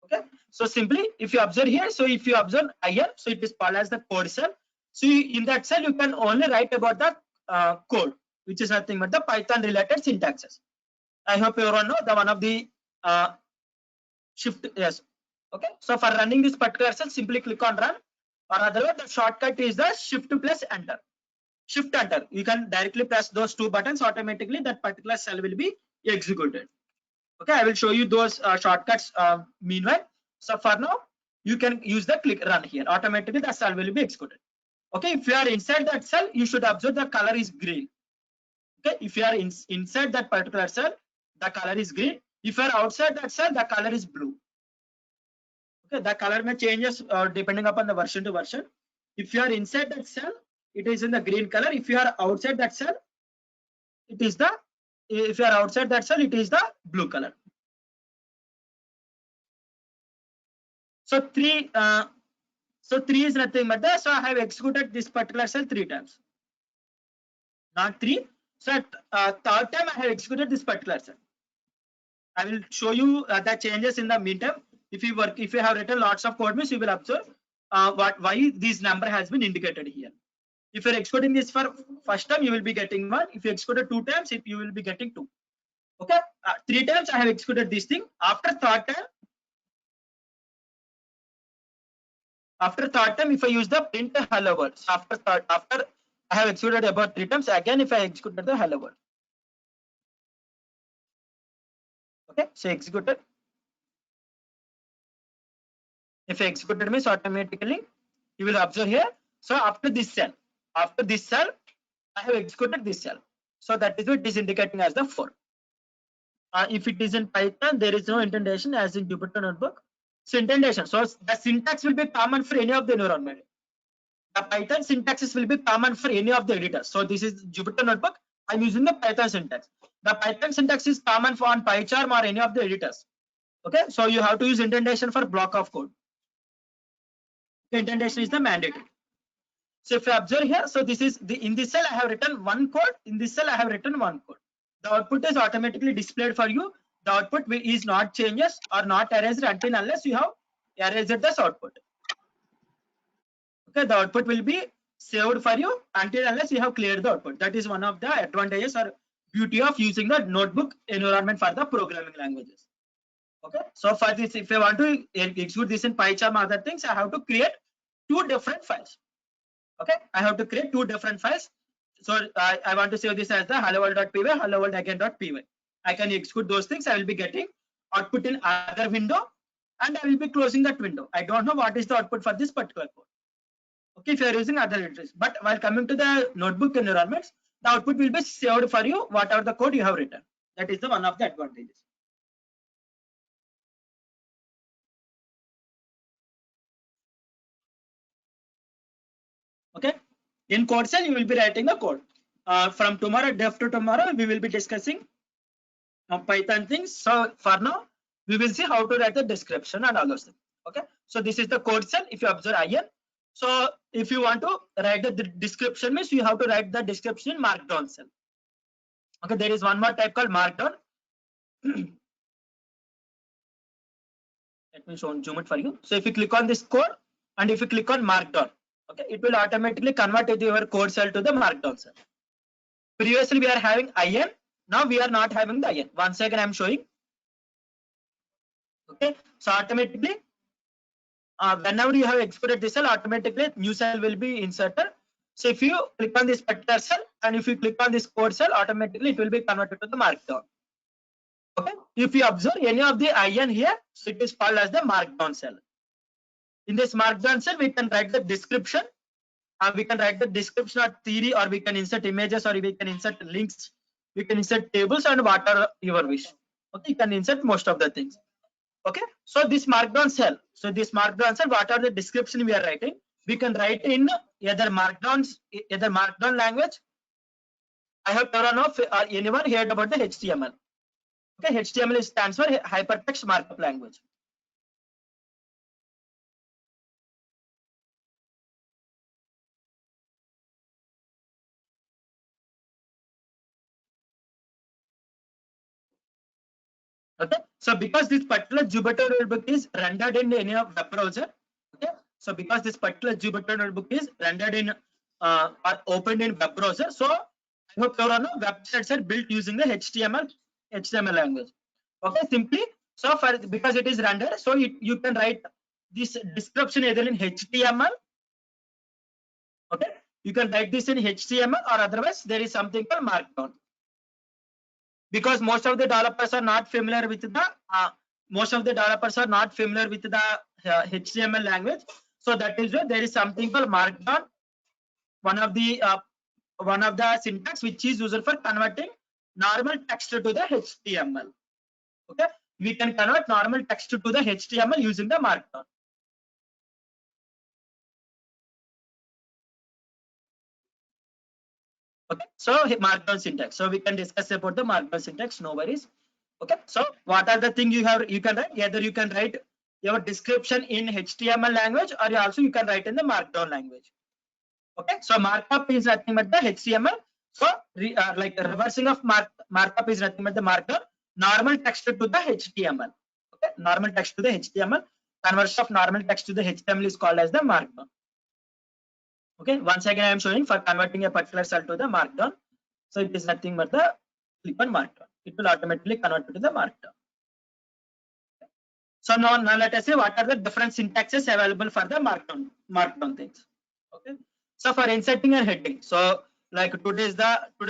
Okay, so simply if you observe here, so if you observe ion, so it is called as the code cell. So in that cell you can only write about the code, which is nothing but the Python related syntaxes. I hope everyone know the one of the shift. Yes. Okay, so for running this particular cell, simply click on run, or otherwise the shortcut is the shift plus enter. Shift enter, you can directly press those two buttons, automatically that particular cell will be executed. Okay, I will show you those shortcuts meanwhile. So for now, you can use the click run here. Automatically the cell will be executed. Okay, if you are inside that cell, you should observe the color is green. Okay, if you are inside that particular cell, the color is green. If you are outside that cell, the color is blue. Okay, the color may changes depending upon the version to version. If you are inside that cell, it is in the green color. If you are outside that cell, it is the if you are outside that cell, it is the blue color. So 3 is nothing but that. So I have executed this particular cell 3 times, not 3. So at third time I have executed this particular cell. I will show you the changes in the meantime. If you have written lots of code, means you will observe why this number has been indicated here. If you're executing this for first time, you will be getting 1. If you executed 2 times, you will be getting 2. Okay, 3 times I have executed this thing. After third time, if I use the print hello world, so after I have executed about 3 times, again if I executed the hello world. Okay, so executed. If I executed means automatically you will observe here. So after this cell, I have executed this cell. So that is what it is indicating as the 4. If it is in Python, there is no indentation as in Jupyter Notebook. So indentation. So the syntax will be common for any of the environment. The Python syntaxes will be common for any of the editors. So this is Jupyter Notebook. I'm using the Python syntax. The Python syntax is common for on PyCharm or any of the editors. Okay, so you have to use indentation for block of code. Indentation is the mandatory. So if you observe here, so this is in this cell I have written 1 code. In this cell I have written 1 code. The output is automatically displayed for you. The output is not changes or not erased until unless you have erased this output. Okay, the output will be saved for you until unless you have cleared the output. That is one of the advantages or beauty of using the notebook environment for the programming languages. Okay, so for this, if I want to execute this in PyCharm, other things, I have to create two different files. Okay, I have to create two different files. So I want to save this as the hello world.py, hello world again.py. I can execute those things. I will be getting output in other window, and I will be closing that window. I don't know what is the output for this particular code. Okay, if you are using other entries, but while coming to the notebook environments, the output will be saved for you, whatever the code you have written. That is the one of the advantages. Okay, in code cell you will be writing the code. From tomorrow, day after tomorrow, we will be discussing Python things. So for now, we will see how to write the description and all those things. Okay, so this is the code cell. If you observe IN, so if you want to write the description, means you have to write the description in markdown cell. Okay, there is one more type called markdown. Let me zoom it for you. So if you click on this code and if you click on markdown, okay, it will automatically convert your code cell to the markdown cell. Previously we are having IN, now we are not having the IN. Once again I am showing. Okay, so automatically whenever you have exported this cell, automatically new cell will be inserted. So if you click on this particular cell and if you click on this code cell, automatically it will be converted to the markdown. Okay, if you observe any of the IN here, so it is called as the markdown cell. In this markdown cell, we can write the description. We can write the description or theory, or we can insert images, or we can insert links, we can insert tables, and whatever your wish. Okay, you can insert most of the things. Okay, so this markdown cell, what are the description we are writing? We can write in either markdown language. I have never know anyone heard about the HTML. Okay, HTML stands for hypertext markup language. Okay, so because this particular Jupyter notebook is rendered in any web browser, okay, so because this particular Jupyter notebook is rendered in or opened in web browser, so I hope you all know websites are built using the HTML language. Okay, simply, so for because it is rendered, so you can write this description either in HTML. Okay, you can write this in HTML, or otherwise there is something called markdown. Because most of the developers are not familiar with the HTML language, so that is why there is something called markdown, one of the syntax which is used for converting normal text to the HTML. Okay, we can convert normal text to the HTML using the markdown. Okay, so markdown syntax. So we can discuss about the markdown syntax, no worries. Okay, so what are the things you can write? Either you can write your description in HTML language, or also you can write in the markdown language. Okay, so markup is nothing but the HTML. So like the reversing of markup is nothing but the markdown. Normal text to the HTML. Okay, normal text to the HTML. Conversion of normal text to the HTML is called as the markdown. Okay, once again I am showing for converting a particular cell to the markdown. So it is nothing but the click on markdown. It will automatically convert to the markdown. So now let us see what are the different syntaxes available for the markdown things. Okay, so for inserting a heading, so like today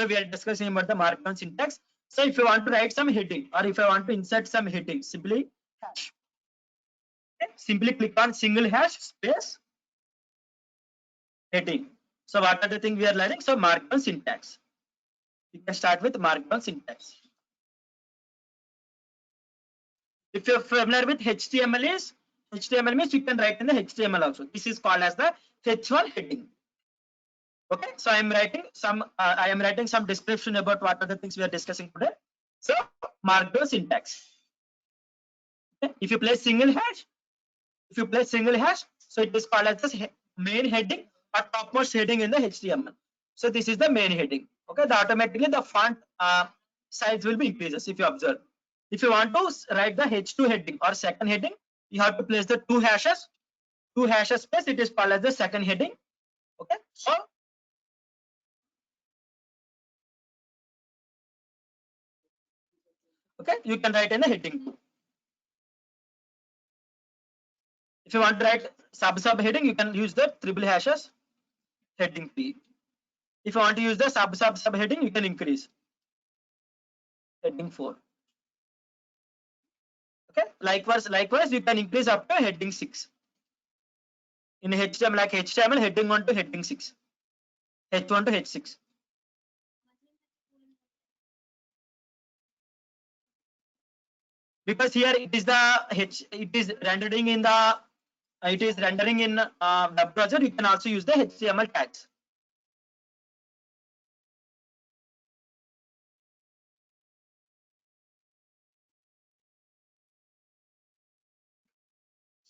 we are discussing about the markdown syntax. So if you want to write some heading, or if I want to insert some heading, simply hash. Okay, simply click on single hash space heading. So what are the things we are learning? So markdown syntax. You can start with markdown syntax. If you're familiar with HTML means you can write in the HTML also. This is called as the H1 heading. Okay, so I am writing some description about what are the things we are discussing today. So markdown syntax. Okay, if you place single hash, so it is called as the main heading or topmost heading in the HTML. So this is the main heading. Okay, automatically the font size will be increases if you observe. If you want to write the H2 heading or second heading, you have to place the two hashes space. It is called as the second heading. Okay, so Okay, you can write in the heading 2. If you want to write sub heading, you can use the triple hashes heading 3. If you want to use the sub heading, you can increase heading 4. Okay, likewise you can increase up to heading 6 in HTML, like HTML heading 1 to heading 6, H1 to H6. Because here it is rendering in the web browser. You can also use the HTML tags.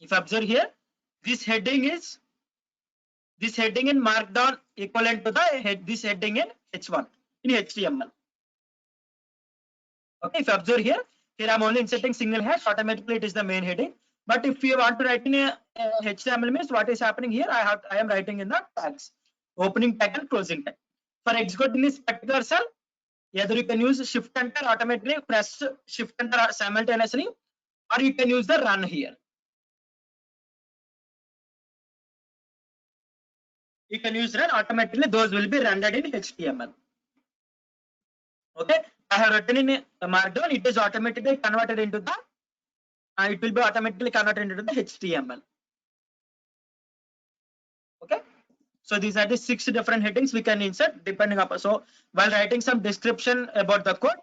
If you observe here, this heading in Markdown equivalent to this heading in H1 in HTML. Okay, if you observe here I'm only inserting single hash. Automatically it is the main heading. But if you want to write in a HTML, means what is happening here? I am writing in the tags, opening tag and closing tag. For executing this particular cell, either you can use Shift Enter, automatically press Shift Enter simultaneously, or you can use the run here. You can use run, automatically those will be rendered in HTML. Okay, I have written in Markdown. It is automatically converted into the. It will be automatically converted into the HTML. Okay, so these are the 6 different headings we can insert depending upon. So while writing some description about the code,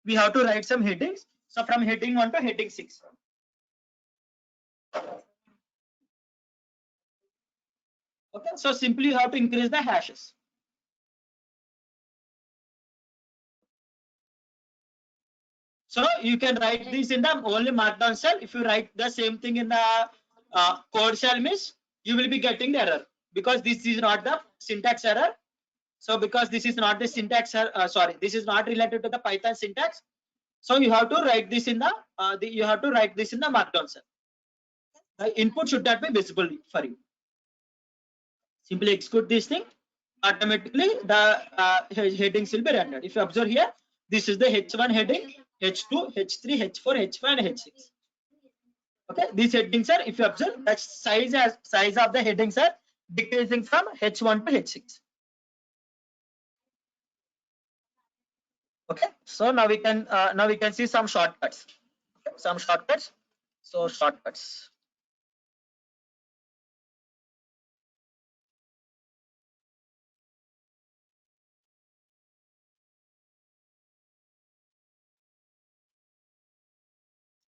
we have to write some headings. So from heading 1 to heading 6. Okay, so simply you have to increase the hashes. So you can write this in the only Markdown cell. If you write the same thing in the code cell, means you will be getting the error, because this is not the syntax error. So because this is not the syntax, this is not related to the Python syntax. So you have to write this in the Markdown cell. The input should not be visible for you. Simply execute this thing. Automatically the headings will be rendered. If you observe here, this is the H1 heading, H2, H3, H4, H5, and H6. Okay, these headings are, if you observe, the size of the headings are decreasing from H1 to H6. Okay, so now we can see some shortcuts. Okay, some shortcuts. So shortcuts.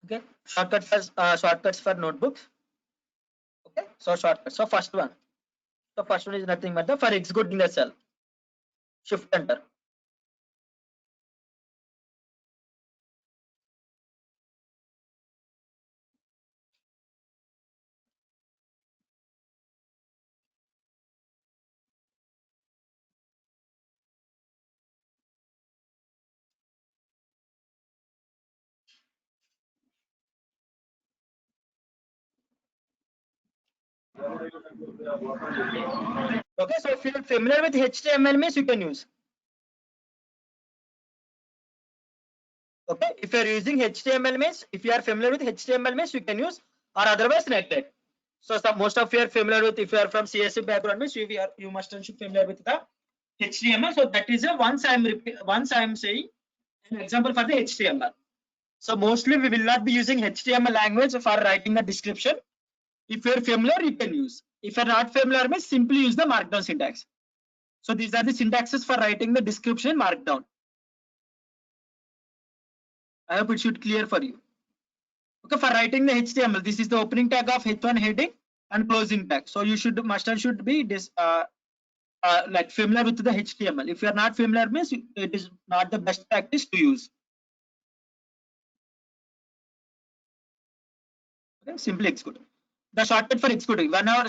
Okay, shortcuts for notebooks. Okay, so shortcuts. So first one is nothing but for executing the cell. Shift Enter. Okay, so if you're familiar with HTML, means you can use. Okay, if you're using HTML, means if you are familiar with HTML, means you can use, or otherwise Netted. So most of you are familiar with, if you are from CSS background, means you must be familiar with the HTML. So that is a once I am saying an example for the HTML. So mostly we will not be using HTML language for writing the description. If you're familiar, you can use. If you're not familiar, means simply use the Markdown syntax. So these are the syntaxes for writing the description in Markdown. I hope it should clear for you. Okay, for writing the HTML, this is the opening tag of H1 heading and closing tag. So you should be like familiar with the HTML. If you are not familiar, means it is not the best practice to use. Okay, simply execute. The shortcut for executing, whenever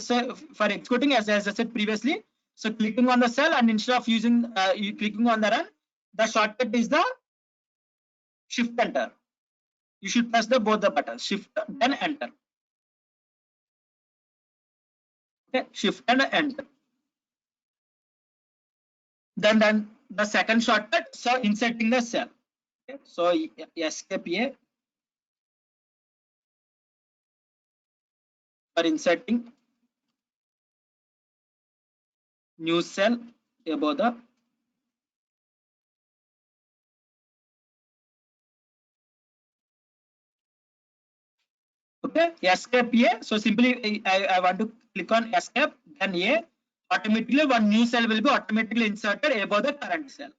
for executing, as I said previously, so clicking on the cell, and instead of using you clicking on the run, the shortcut is the Shift Enter. You should press both the buttons, Shift then Enter. Okay, Shift and Enter. Then the second shortcut, so inserting the cell. Okay, so escape A for inserting new cell above the okay escape A. So simply I want to click on escape, then A, automatically one new cell will be automatically inserted above the current cell.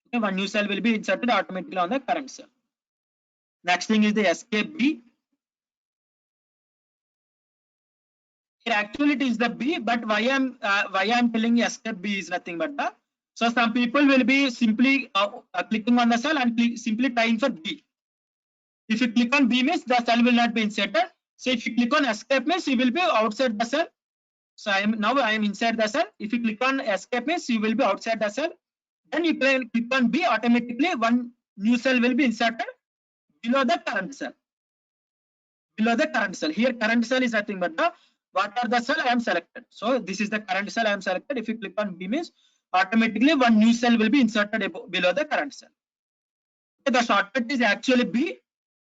Okay, one new cell will be inserted automatically on the current cell. Next thing is the escape B. Here actually it is the B, but why I'm telling escape B is nothing but the, so some people will be simply clicking on the cell and simply trying for B. If you click on B means the cell will not be inserted. So if you click on escape means you will be outside the cell. So I am inside the cell. If you click on escape means you will be outside the cell. Then you can click on B, automatically one new cell will be inserted below the current cell. Below the current cell. Here current cell is nothing but the what are the cell I am selected. So this is the current cell I am selected. If you click on B means automatically one new cell will be inserted below the current cell. Okay, the shortcut is actually B,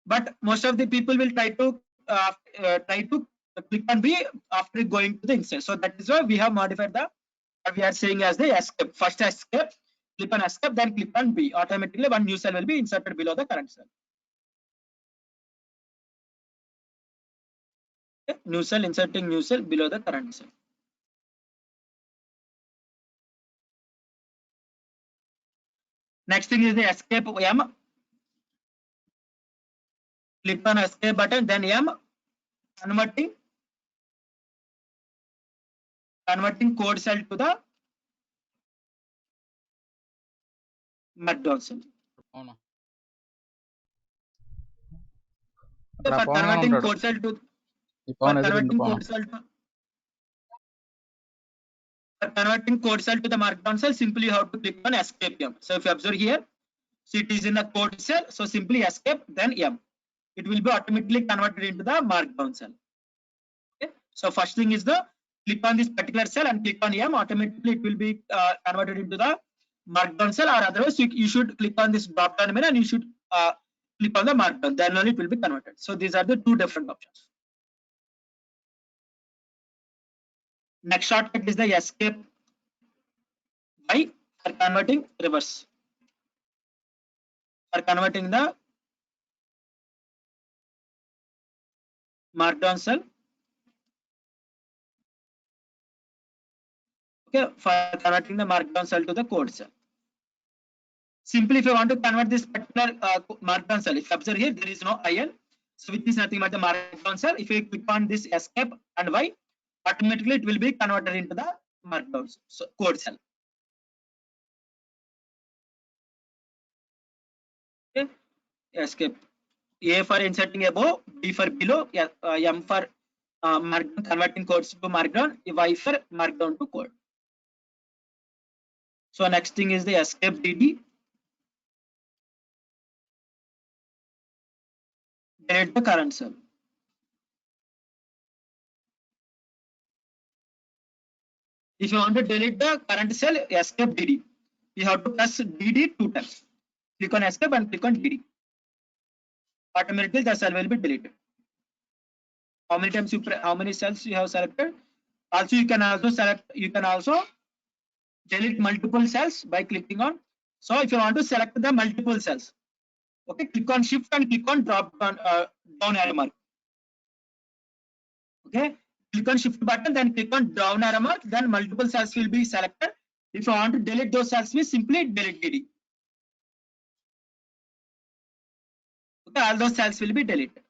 but most of the people will try to click on B after going to the insert. So that is why we have modified the we are saying as the escape. First escape, click on escape, then click on B. Automatically one new cell will be inserted below the current cell. Okay, new cell inserting new cell below the current cell. Next thing is the escape M. Click on escape button, then M, converting code cell to the markdown cell. అవునా So అక్కడ for Pawan గారు converting ఉంటాడు code cell to ఈ for Pawan ఎదురు converting Pawan code cell to for converting code cell to the markdown cell, simply you have to click on escape M. So if you observe here, so it is in the code cell, so simply escape then M. It will be automatically converted into the markdown cell. Okay, so first thing is the click on this particular cell and click on M, automatically it will be converted into the markdown cell, or otherwise you should click on this drop down menu and you should click on the markdown, then only it will be converted. So these are the two different options. Next shortcut is the escape Y for converting reverse. For converting the markdown cell. Okay, for converting the markdown cell to the code cell. Simply if you want to convert this particular markdown cell, if you observe here, there is no IL, so which is nothing but the markdown cell. If you click on this escape and Y, automatically it will be converted into the markdown code cell. Okay, escape. A for inserting above, B for below, M for markdown, converting codes to markdown, Y for markdown to code. So next thing is the escape DD. Delete the current cell. If you want to delete the current cell, escape DD. You have to press DD 2 times. Click on escape and click on DD. Automatically the cell will be deleted. How many times how many cells you have selected? Also you can also delete multiple cells by clicking on. So if you want to select the multiple cells, okay, click on shift and click on drop down arrow mark. Okay, click on shift button, then click on down arrow mark, then multiple cells will be selected. If you want to delete those cells, we simply delete DD. Okay, all those cells will be deleted.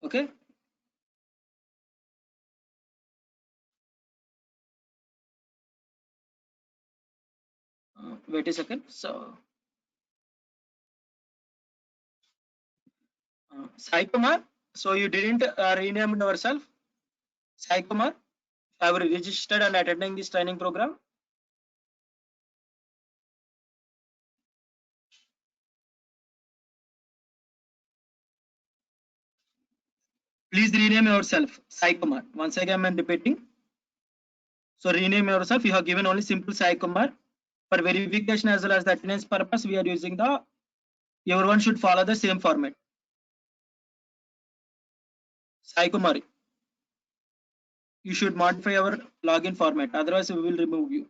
Okay. Wait a second. So, Sai Kumar, so you didn't rename yourself? Sai Kumar, have you registered and attending this training program? Please rename yourself Sai Kumar. Once again I'm repeating. So rename yourself. You have given only simple Sai Kumar. For verification as well as the attendance purpose, we are using the, everyone should follow the same format. Sai Kumar, you should modify our login format, otherwise we will remove you.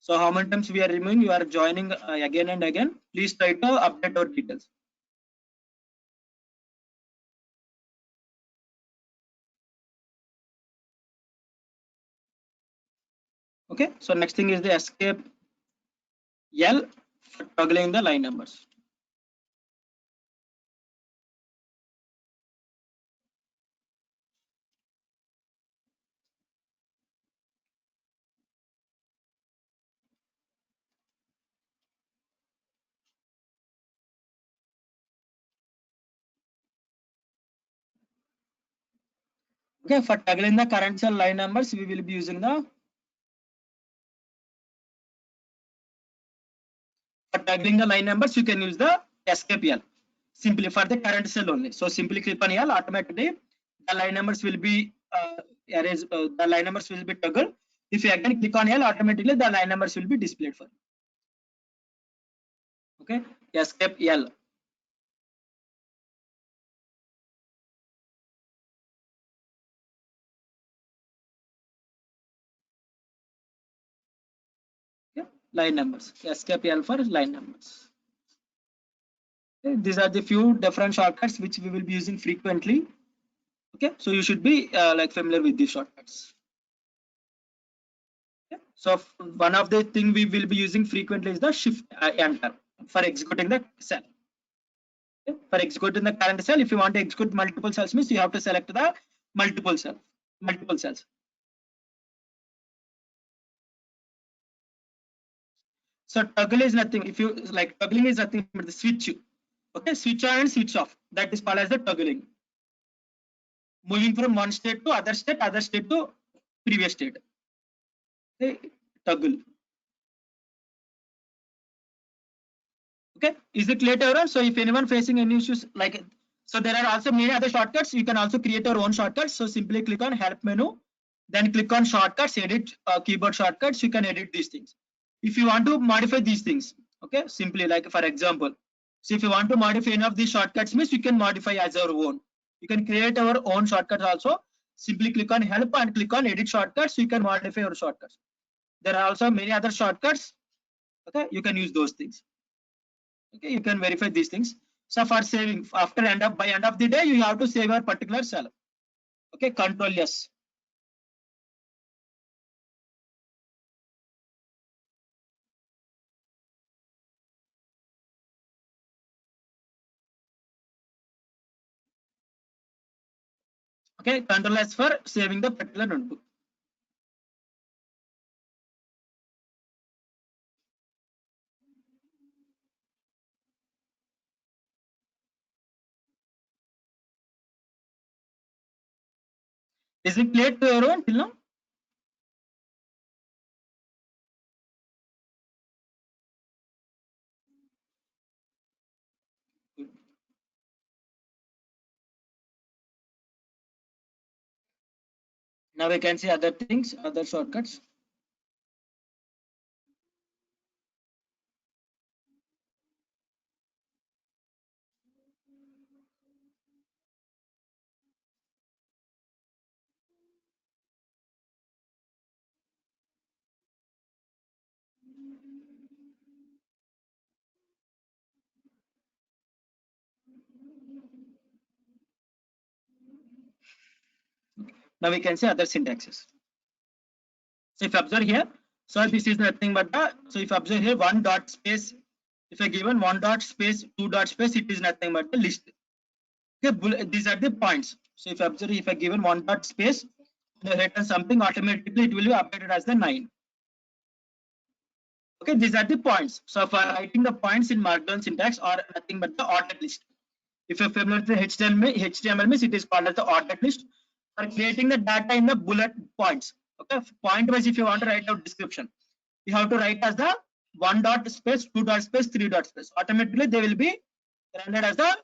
So how many times we are removing, you are joining again and again. Please try to update our details. Okay, so next thing is the escape L for toggling the line numbers. Okay, for toggling the current cell line numbers, we will be using the, for toggling the line numbers, you can use the escape L simply for the current cell only. So simply click on L, automatically the line numbers will be erased, the line numbers will be toggled. If you again click on L, automatically the line numbers will be displayed for you. Okay, escape L. Okay, line numbers, escape L for line numbers. Okay, these are the few different shortcuts which we will be using frequently. Okay, so you should be like familiar with these shortcuts. Okay. So one of the thing we will be using frequently is the shift enter for executing the cell. Okay. For executing the current cell, if you want to execute multiple cells, means you have to select the multiple cells. So toggle is nothing. If you like, toggling is nothing but the switch. Okay, switch on and switch off. That is called as the toggling. Moving from one state to other state to previous state. Okay, toggle. Okay, is it clear to everyone? So if anyone facing any issues like, so there are also many other shortcuts. You can also create your own shortcuts. So simply click on help menu, then click on shortcuts, edit keyboard shortcuts. You can edit these things. If you want to modify these things, okay, simply like for example, so if you want to modify any of these shortcuts, means you can modify as your own. You can create our own shortcuts also. Simply click on help and click on edit shortcuts. So you can modify your shortcuts. There are also many other shortcuts. Okay, you can use those things. Okay, you can verify these things. So for saving, after by end of the day, you have to save your particular cell. Okay, control yes. Okay, control S for saving the particular notebook. Is it clear to everyone till now? Good. Now we can see other things, other shortcuts. Now we can see other syntaxes. So if you observe here, so this is nothing but the, so if you observe here, one dot space, if I given one dot space, two dot space, it is nothing but the list. Okay, these are the points. So if you observe, if I given one dot space, written something, automatically it will be updated as the 9. Okay, these are the points. So for writing the points in Markdown syntax or nothing but the ordered list. If you're familiar with the HTML means it is called as the ordered list. For creating the data in the bullet points. Okay, point wise, if you want to write out description, you have to write as the one dot space, two dot space, three dot space. Automatically they will be rendered as the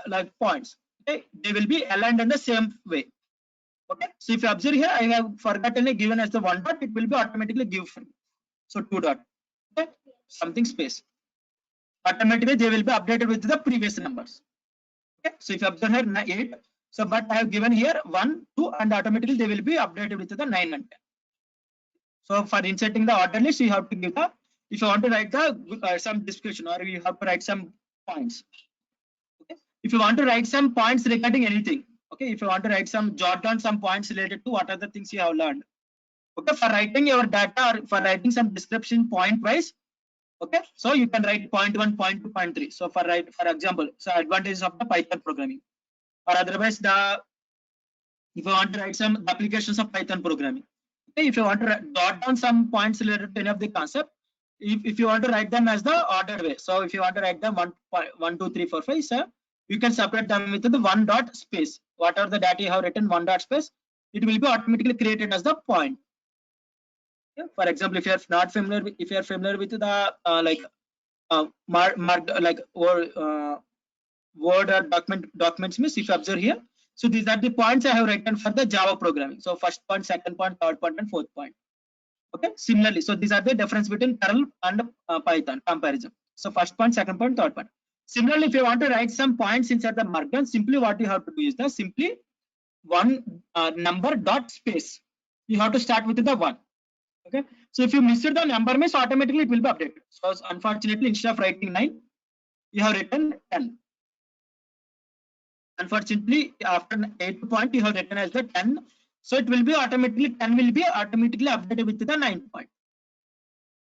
like points. Okay, they will be aligned in the same way. Okay, so if you observe here, I have forgotten given as the one dot, it will be automatically give for me. So two dot, okay, something space. Automatically they will be updated with the previous numbers. Okay, so if you observe here 8, so but I have given here 1, 2, and automatically they will be updated with the 9 and 10. So for inserting the order list, you have to give the, if you want to write the some description, or you have to write some points. Okay, if you want to write some points regarding anything, okay, if you want to write some, jot down some points related to what are the things you have learned. Okay, for writing your data or for writing some description point wise, okay, so you can write point 1, point 2, point 3. So for example, so advantages of the Python programming, or otherwise the, if you want to write some applications of Python programming, okay, if you want to jot down some points related to any of the concept, if you want to write them as the ordered way, so if you want to write them 1, 2, 3, 4, 5, so you can separate them with the one dot space. Whatever the data you have written, one dot space, it will be automatically created as the point. Okay? For example, if you are not familiar with, if you are familiar with the like Word or documents means, if you observe here, so these are the points I have written for the Java programming. So first point, second point, third point, and fourth point. Okay, similarly, so these are the difference between Perl and Python comparison. So first point, second point, third point. Similarly, if you want to write some points inside the markdown, simply what you have to do is the simply one number dot space. You have to start with the one. Okay, so if you miss the number means automatically it will be updated. So unfortunately, instead of writing 9, you have written 10. Unfortunately, after 8 point, you have written as the 10. So it will be automatically, 10 will be automatically updated with the 9 point.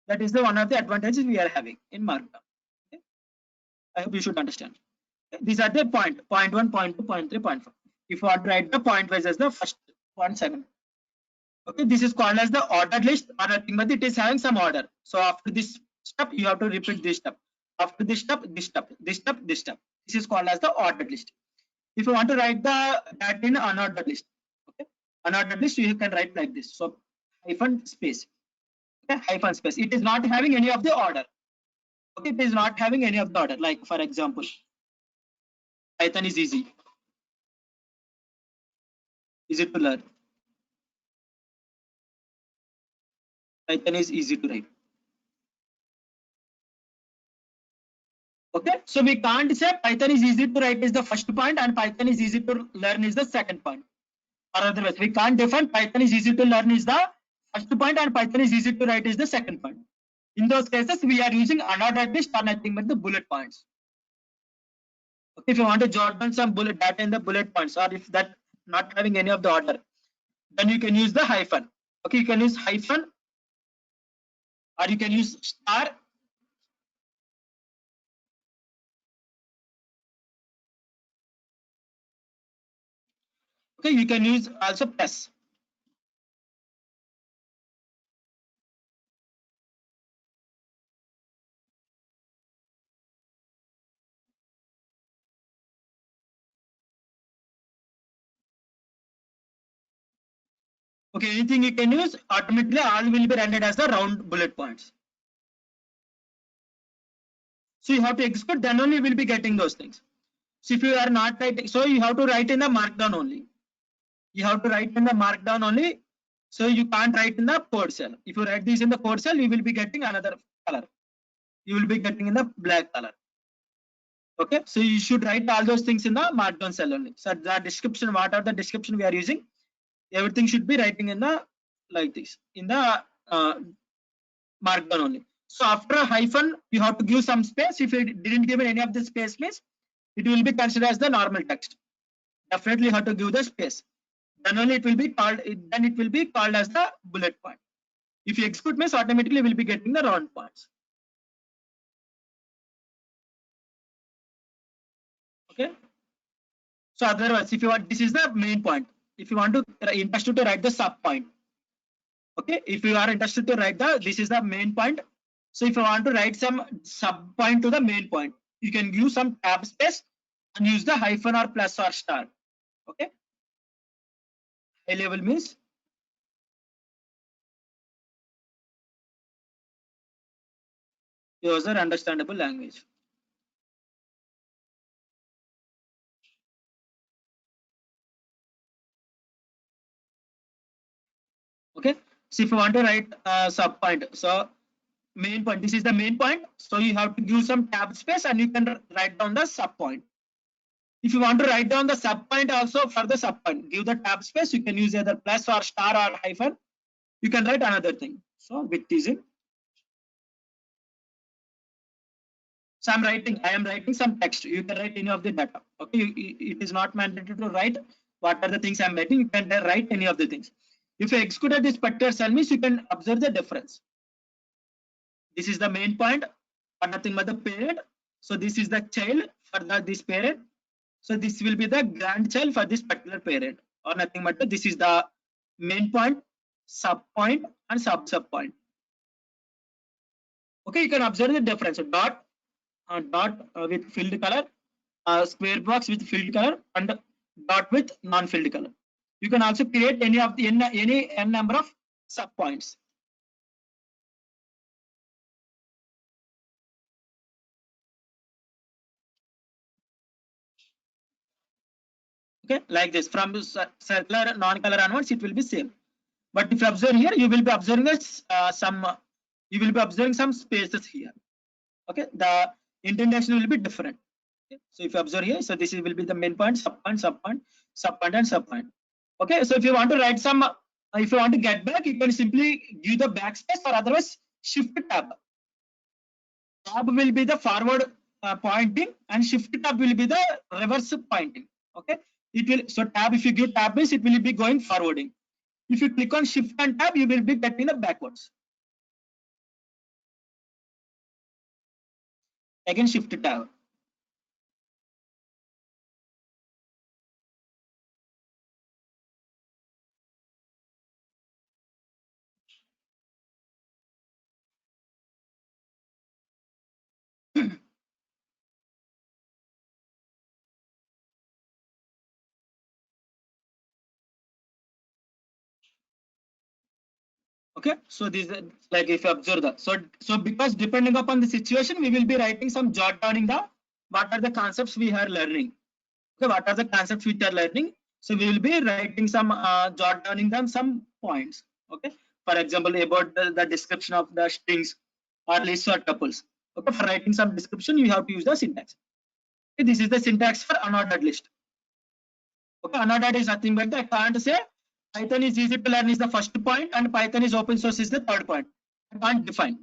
That is the one of the advantages we are having in Markdown. Okay? I hope you should understand. Okay? These are the point 1, point 2, point 3, point 4. If you want to write the point wise as the first point 7. Okay, this is called as the ordered list, or nothing but it is having some order. So after this step, you have to repeat this step. After this step, this step, this step, this step. This is called as the ordered list. If you want to write the data in unordered list, okay, unordered list you can write like this. So hyphen space, okay, hyphen space. It is not having any of the order. Okay, it is not having any of the order. Like for example, Python is easy to learn. Python is easy to write. Okay, so we can't say Python is easy to write is the first point and Python is easy to learn is the second point. Or otherwise, we can't define Python is easy to learn is the first point and Python is easy to write is the second point. In those cases, we are using unordered list or nothing but the bullet points. Okay, if you want to jot down some bullet data in the bullet points, or if that not having any of the order, then you can use the hyphen. Okay, you can use hyphen, or you can use star. Okay, you can use also plus. Okay, anything you can use, automatically all will be rendered as the round bullet points. So you have to execute, then only you will be getting those things. So if you are not writing, so you have to write in the markdown only. You have to write in the markdown only. So you can't write in the code cell. If you write this in the code cell, you will be getting another color. You will be getting in the black color. Okay, so you should write all those things in the markdown cell only. So the description, what are the description we are using, everything should be writing in the like this in the markdown only. So after a hyphen, you have to give some space. If you didn't give any of the space means, it will be considered as the normal text. Definitely you have to give the space. Then only it will be called. Then it will be called as the bullet point. If you execute means, automatically will be getting the round points. Okay. So otherwise, if you want, this is the main point. If you want to interested to write the sub point. Okay. If you are interested to write the, this is the main point. So if you want to write some sub point to the main point, you can use some tab space and use the hyphen or plus or star. Okay. High level means user understandable language. Okay, so if you want to write sub point, so main point, this is the main point, so you have to give some tab space and you can write down the sub point. If you want to write down the sub point also, for the sub point, give the tab space, you can use either plus or star or hyphen, you can write another thing. So with teasing, so I am writing some text, you can write any of the data. Okay, it is not mandatory to write what are the things I'm writing, you can write any of the things. If you executed this particular cell means, you can observe the difference. This is the main point, but nothing but the parent. So this is the child for this parent. So this will be the grandchild for this particular parent, or nothing but this is the main point, sub point, and sub point. Okay, you can observe the difference. So dot with filled color, square box with filled color, and dot with non-filled color. You can also create any of the any n number of sub points. Okay, like this, from circular non-color onwards, it will be same. But if you observe here, you will be observing you will be observing some spaces here. Okay, the indentation will be different. Okay? So if you observe here, so this will be the main point, sub point, sub point, sub point, and sub point. Okay, so if you want to write some, if you want to get back, you can simply give the backspace, or otherwise shift tab. Tab will be the forward pointing, and shift tab will be the reverse pointing. Okay, it will, so tab, if you give tab means it will be going forwarding. If you click on shift and tab, you will be getting the backwards. Again shift tab. Okay, so this is like if you observe that. So because depending upon the situation, we will be writing some jot downing the what are the concepts we are learning. Okay, what are the concepts we are learning? So we will be writing some jot downing them some points. Okay, for example, about the description of the strings or lists or tuples. Okay, for writing some description, you have to use the syntax. Okay, this is the syntax for unordered list. Okay, unordered is nothing but I can't say Python is easy to learn is the first point, and Python is open source is the third point. I can't define.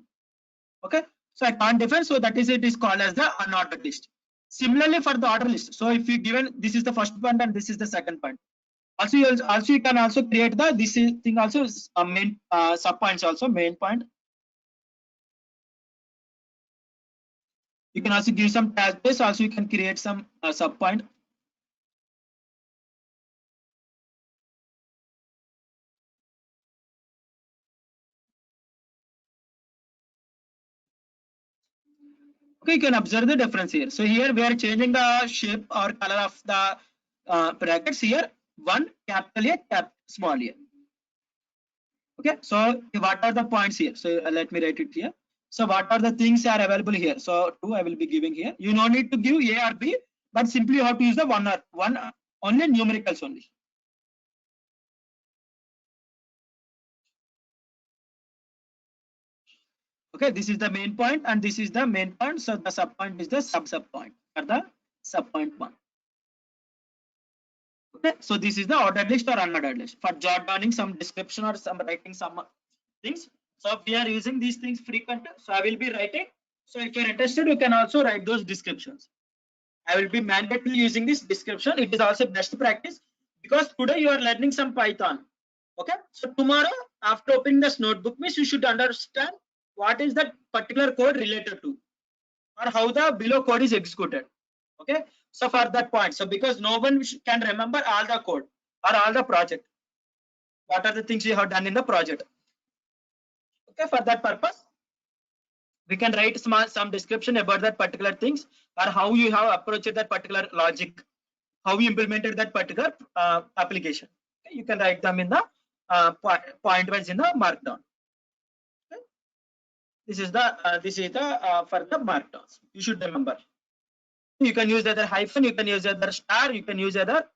Okay, so I can't define, so that is it is called as the unordered list. Similarly for the order list, so if you given this is the first point and this is the second point. Also you can also create the this is thing also is main sub points also main point. You can also give some tag space. Also you can create some sub point. Okay, you can observe the difference here. So here we are changing the shape or color of the brackets here. One capital A, small a. Okay, so what are the points here? So let me write it here. So what are the things are available here? So two I will be giving here. You no need to give A or B, but simply you have to use the one only numericals only. Okay, this is the main point and this is the main point. So the sub point is the sub point or the sub point one. Okay, so this is the ordered list or unordered list for jot downing some description or some writing some things. So we are using these things frequently. So I will be writing. So if you're interested, you can also write those descriptions. I will be mandatorily using this description. It is also best practice because today you are learning some Python. Okay, so tomorrow after opening this notebook means you should understand what is that particular code related to or how the below code is executed. Okay, so for that point, so because no one can remember all the code or all the project, what are the things you have done in the project. Okay, for that purpose we can write some description about that particular things or how you have approached that particular logic, how you implemented that particular application. Okay, you can write them in the point wise in the markdown. Okay. This is the for the markdowns. You should remember. You can use either hyphen, you can use either star, you can use either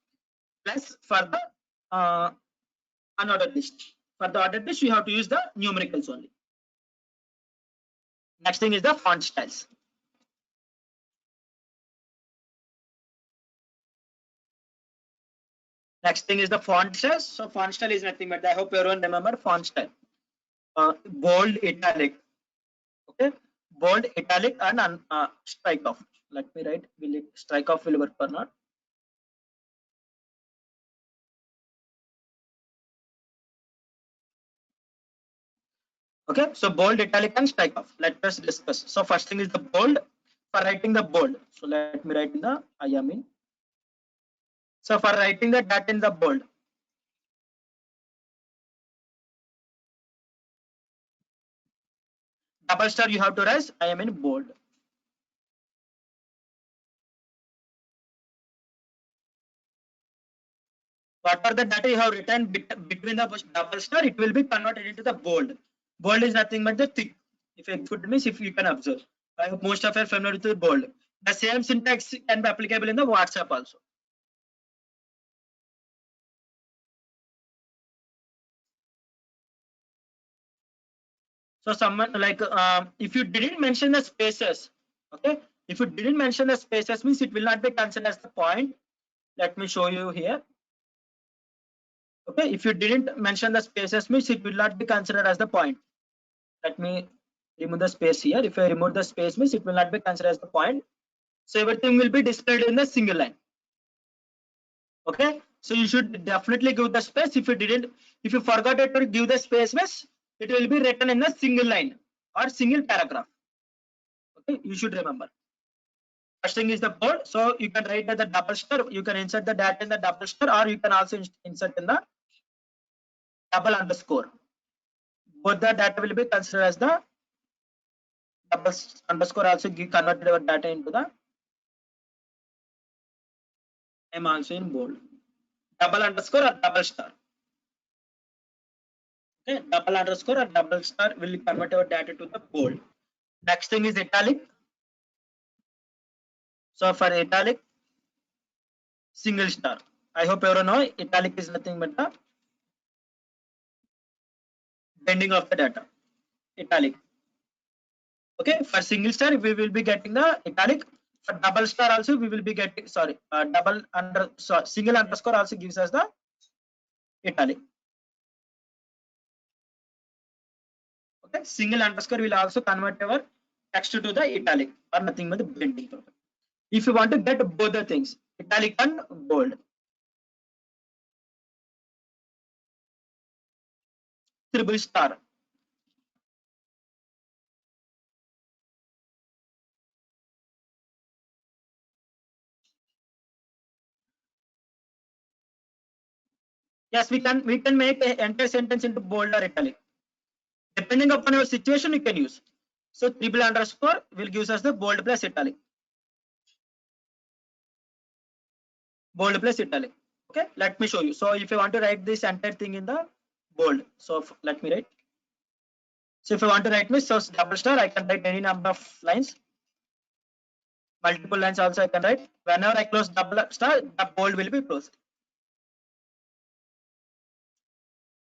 plus for the unordered list. For the ordered list, you have to use the numericals only. Next thing is the font styles. Next thing is the font style. So font style is nothing but I hope everyone remember font style. Bold, italic. Okay, bold, italic, and strike off. Let me write. Will it strike off will work or not? Okay, so bold, italic, and strike off. Let us discuss. So first thing is the bold. For writing the bold, so let me write in the I am in. So for writing the data in the bold, double star you have to write I am in bold. Whatever the data you have written between the double star, it will be converted into the bold. Bold is nothing but the thick. If it could means if you can observe. I hope most of you are familiar with the bold. The same syntax can be applicable in the WhatsApp also. So someone like if you didn't mention the spaces, okay, if you didn't mention the spaces means it will not be considered as the point. Let me show you here. Okay, if you didn't mention the spaces means it will not be considered as the point. Let me remove the space here. If I remove the space means it will not be considered as the point. So everything will be displayed in a single line. Okay, so you should definitely give the space. If you didn't, if you forgot to give the space means it will be written in a single line or single paragraph. Okay, you should remember. First thing is the bold, so you can write the double star. You can insert the data in the double star, or you can also insert in the double underscore. Both the data will be considered as the double underscore. Also give converted our data into the. I'm also in bold. Double underscore or double star. Okay, double underscore or double star will convert our data to the bold. Next thing is italic. So for italic, single star. I hope everyone know italic is nothing but the bending of the data. Italic. Okay, for single star we will be getting the italic. For double star also we will be getting double under single underscore also gives us the italic. Okay, single underscore will also convert our text to the italic or nothing but the blending. If you want to get both the things, italic and bold. Triple star. Yes, we can make an entire sentence into bold or italic. Depending upon your situation, you can use. So triple underscore will gives us the bold plus italic. Bold plus italic. Okay, let me show you. So if you want to write this entire thing in the bold, so let me write. So if I want to write me, so double star, I can write any number of lines. Multiple lines also I can write. Whenever I close double star, the bold will be closed.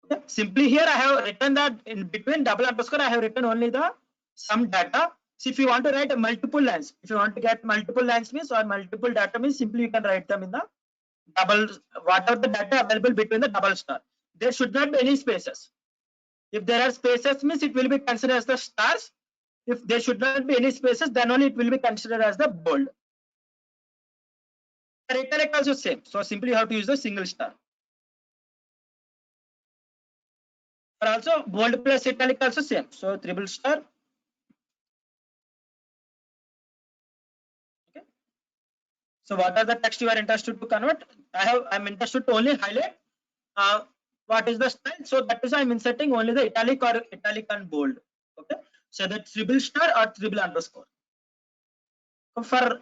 Okay. Simply here I have written that in between double underscore I have written only the some data. So if you want to write multiple lines, if you want to get multiple lines means or multiple data means simply you can write them in the double whatever the data available between the double star. There should not be any spaces. If there are spaces means it will be considered as the stars. If there should not be any spaces, then only it will be considered as the bold. The italic also same. So simply you have to use the single star. But also bold plus italic also same. So triple star. Okay. So what are the text you are interested to convert? I'm interested to only highlight what is the style. So that is why I'm inserting only the italic or italic and bold. Okay. So the triple star or triple underscore. For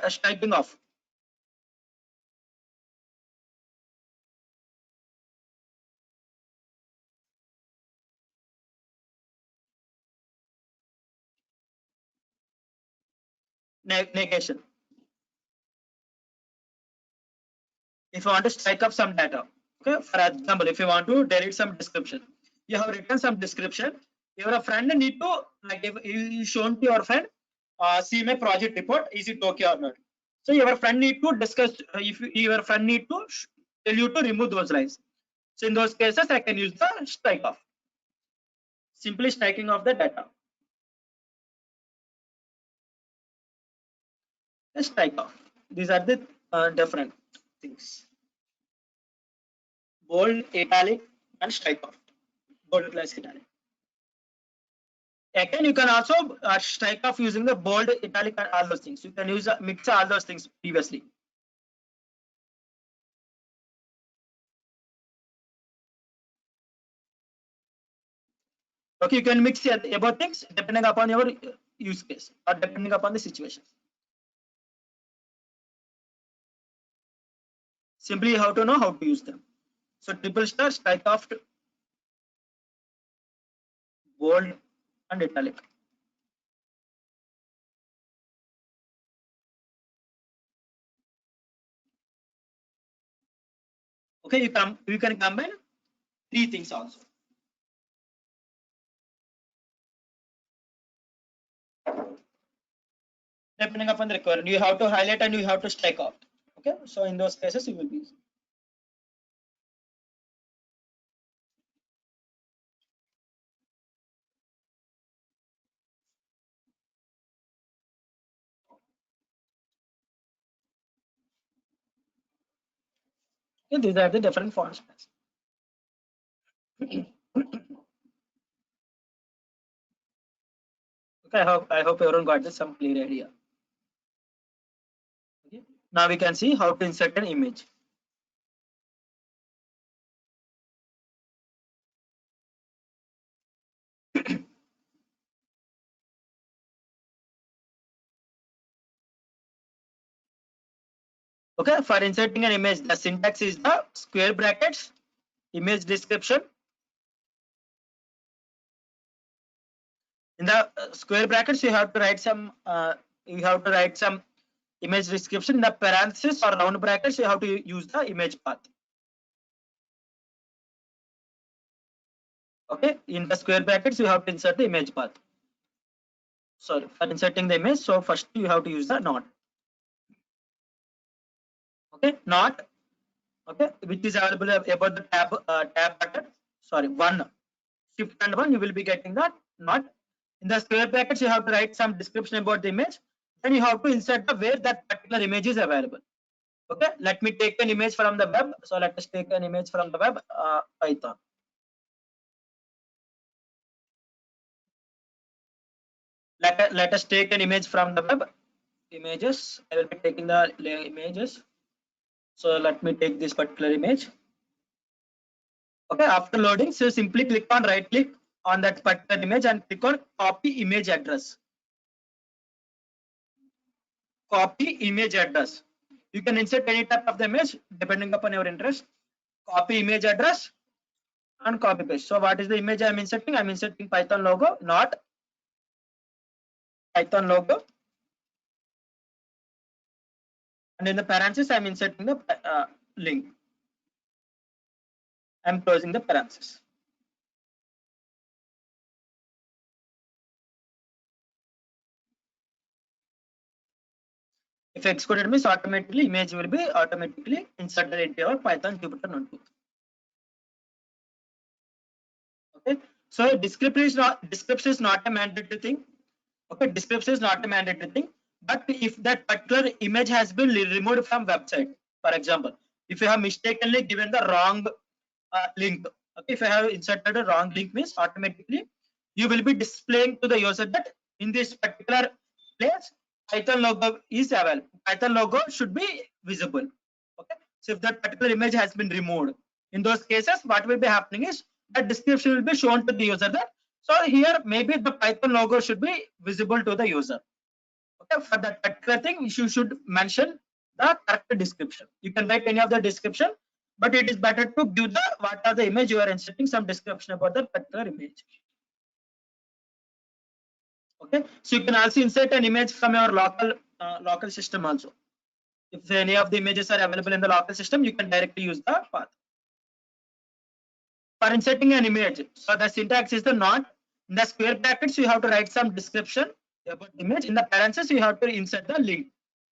striking off. Negation. If I want to strike up some data. Okay, for example, if you want to delete some description, you have written some description. Your friend need to, like, if you shown to your friend, see my project report, is it okay or not? So your friend need to discuss, if your friend need to tell you to remove those lines. So in those cases, I can use the strike off, simply striking off the data. A strike off. These are the different things: bold, italic, and strike off. Bold plus italic. Again, you can also strike off using the bold, italic, and all those things. You can use mix all those things previously. Okay, you can mix about things depending upon your use case or depending upon the situation. Simply how to know how to use them. So triple star, strike off, bold, and italic. Okay, you can combine three things also. Depending upon the requirement, you have to highlight and you have to strike out. Okay, so in those cases you will be. Okay, these are the different fonts. Okay, I hope everyone got this some clear idea. Okay, now we can see how to insert an image. Okay, for inserting an image, the syntax is the square brackets, image description. In the square brackets, you have to write some image description. In the parentheses or round brackets, you have to use the image path. Okay, in the square brackets, you have to insert the image path. Sorry, for inserting the image, so first you have to use the not. Okay, not. Okay, which is available about the tab button. Sorry, one shift and one, you will be getting that not. In the square brackets, you have to write some description about the image. Then you have to insert the where that particular image is available. Okay, let me take an image from the web. So let us take an image from the web, Python. Let us take an image from the web. Images. I will be taking the images. So let me take this particular image. Okay, after loading, so simply click on right click on that particular image and click on copy image address. Copy image address. You can insert any type of the image depending upon your interest. Copy image address and copy paste. So what is the image I am inserting? I am inserting Python logo, not Python logo. And in the parentheses, I am inserting the link. I am closing the parentheses. If executed means automatically image will be automatically inserted into your Python Jupyter notebook. Okay, so description is not a mandatory thing. Okay, description is not a mandatory thing, but if that particular image has been removed from website, for example, if you have mistakenly given the wrong link, okay, if I have inserted a wrong link means automatically you will be displaying to the user that in this particular place Python logo is available. Python logo should be visible. Okay, so if that particular image has been removed, in those cases, what will be happening is that description will be shown to the user that. So here maybe the Python logo should be visible to the user. Okay, for that particular thing, you should mention the correct description. You can write any of the description, but it is better to give the what are the image you are inserting some description about the particular image. Okay, so you can also insert an image from your local system also. If any of the images are available in the local system, you can directly use the path. For inserting an image, so the syntax is the not. In the square brackets, you have to write some description about the image. In the parentheses, you have to insert the link.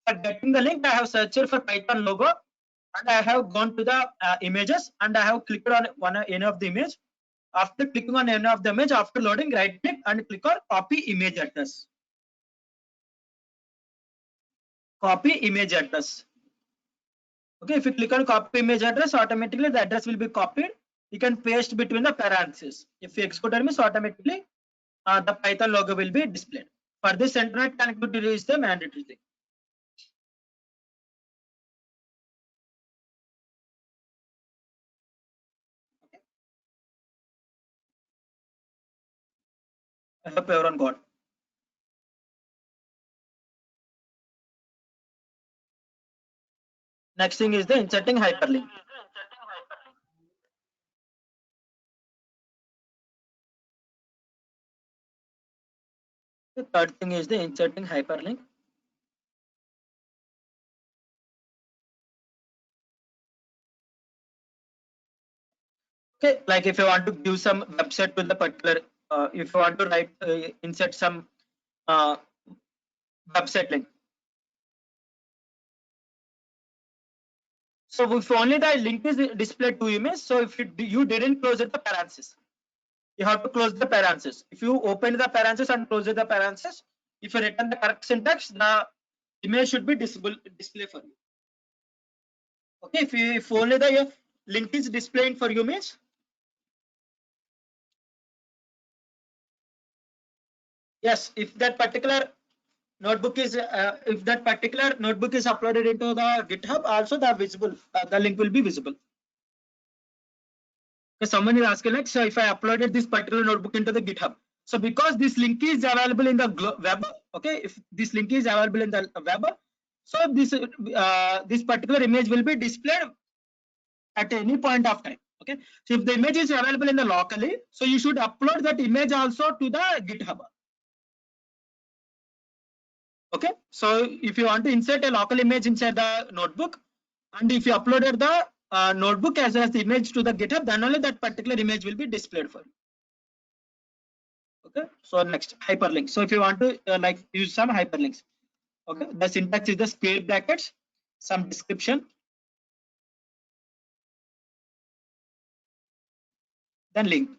For getting the link, I have searched for Python logo, and I have gone to the images, and I have clicked on any of the image. After clicking on any of the image, after loading, right click and click on copy image address. Copy image address. Okay, if you click on copy image address, automatically the address will be copied. You can paste between the parentheses. If you execute it, means automatically the Python logo will be displayed. For this, internet connectivity is the mandatory thing. Okay. I hope everyone got. Next thing is the inserting hyperlink. The third thing is the inserting hyperlink. Okay, like if you want to give some website to the particular, if you want to write insert some website link. So if only the link is displayed to image, so if you didn't close it, the parenthesis, you have to close the parenthesis. If you open the parenthesis and close the parenthesis, if you return the correct syntax, the image should be display for you. Okay, if only the link is displaying for you means, yes, if that particular notebook is uploaded into the GitHub, also the link will be visible. Because someone is asking like, so if I uploaded this particular notebook into the GitHub, so because this link is available in the web, okay, if this link is available in the web, so this particular image will be displayed at any point of time. Okay, so if the image is available in the locally, so you should upload that image also to the GitHub. Okay, so if you want to insert a local image inside the notebook, and if you uploaded the notebook as well as the image to the GitHub, then only that particular image will be displayed for you. Okay, so next hyperlink. So if you want to like use some hyperlinks, okay, the syntax is the square brackets, some description, then link.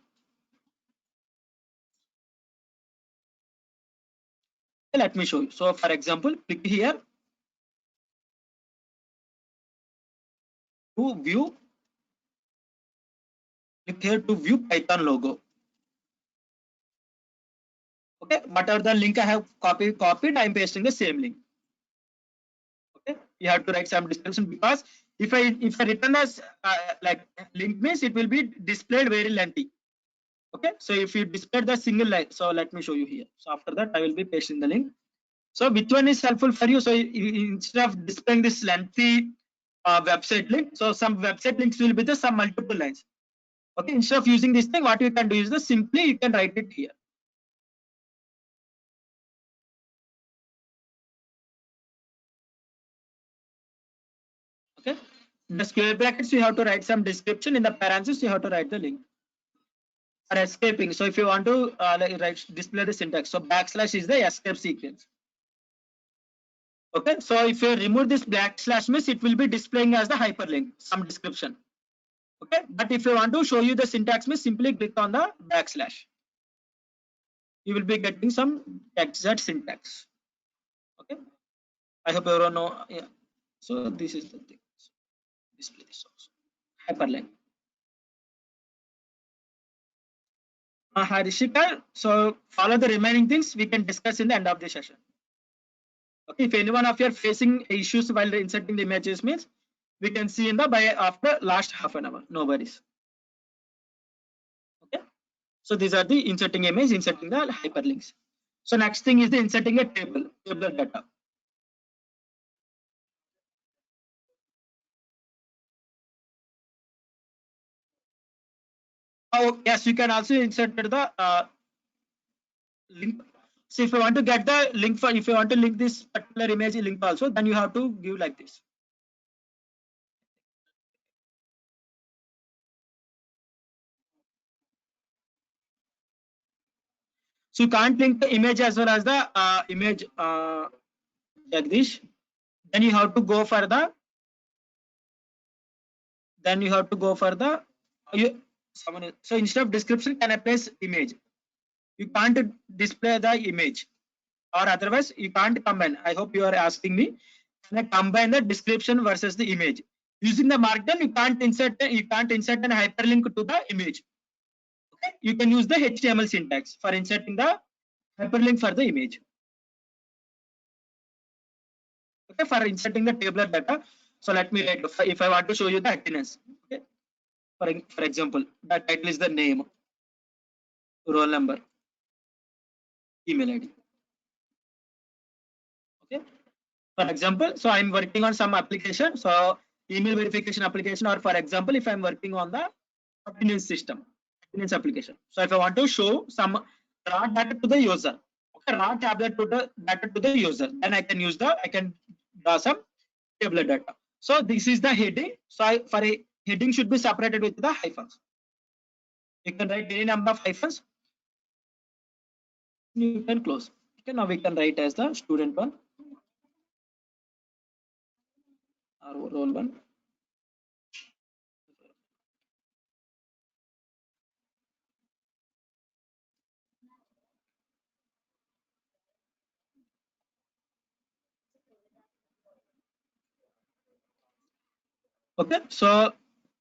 Okay, let me show you. So for example, click here to view, click here to view Python logo. Okay, whatever the link I have copied, I'm pasting the same link. Okay, you have to write some description, because if I return as like link means it will be displayed very lengthy. Okay, so if you display the single line, so let me show you here. So after that I will be pasting the link. So which one is helpful for you? So instead of displaying this lengthy website link, so some website links will be the some multiple lines. Okay, instead of using this thing, what you can do is the simply you can write it here. Okay, in the square brackets you have to write some description, in the parentheses you have to write the link. For escaping, so if you want to like display the syntax, so backslash is the escape sequence. Okay, so if you remove this backslash means it will be displaying as the hyperlink, some description. Okay, but if you want to show you the syntax means simply click on the backslash. You will be getting some exact syntax. Okay, I hope everyone know. Yeah, so this is the thing. So display this also. Hyperlink. Harishika, so follow the remaining things we can discuss in the end of the session. Okay, if anyone of you are facing issues while inserting the images means we can see in the by after last half an hour, no worries. Okay, so these are the inserting image, inserting the hyperlinks. So next thing is the inserting a table data. Oh yes, you can also insert the link. So if you want to get the link for, if you want to link this particular image link also, then you have to give like this. So you can't link the image as well as the image, Jagdish. Then you have to go for the, so instead of description, can I place image? You can't display the image, or otherwise you can't combine. I hope you are asking me, can I combine the description versus the image? Using the markdown, you can't insert an hyperlink to the image. Okay, you can use the HTML syntax for inserting the hyperlink for the image. Okay, for inserting the tabular data. So let me write, if I want to show you the attendance. Okay, for example, the title is the name, roll number, email ID. Okay, for example, so I'm working on some application, so email verification application, or for example, if I'm working on the attendance system, attendance application. So if I want to show some raw data to the user, okay, raw tablet to the data to the user, then I can draw some tabular data. So this is the heading. So for a heading should be separated with the hyphens. You can write any number of hyphens. You can close. Okay, now we can write as the student one or role one. Okay, so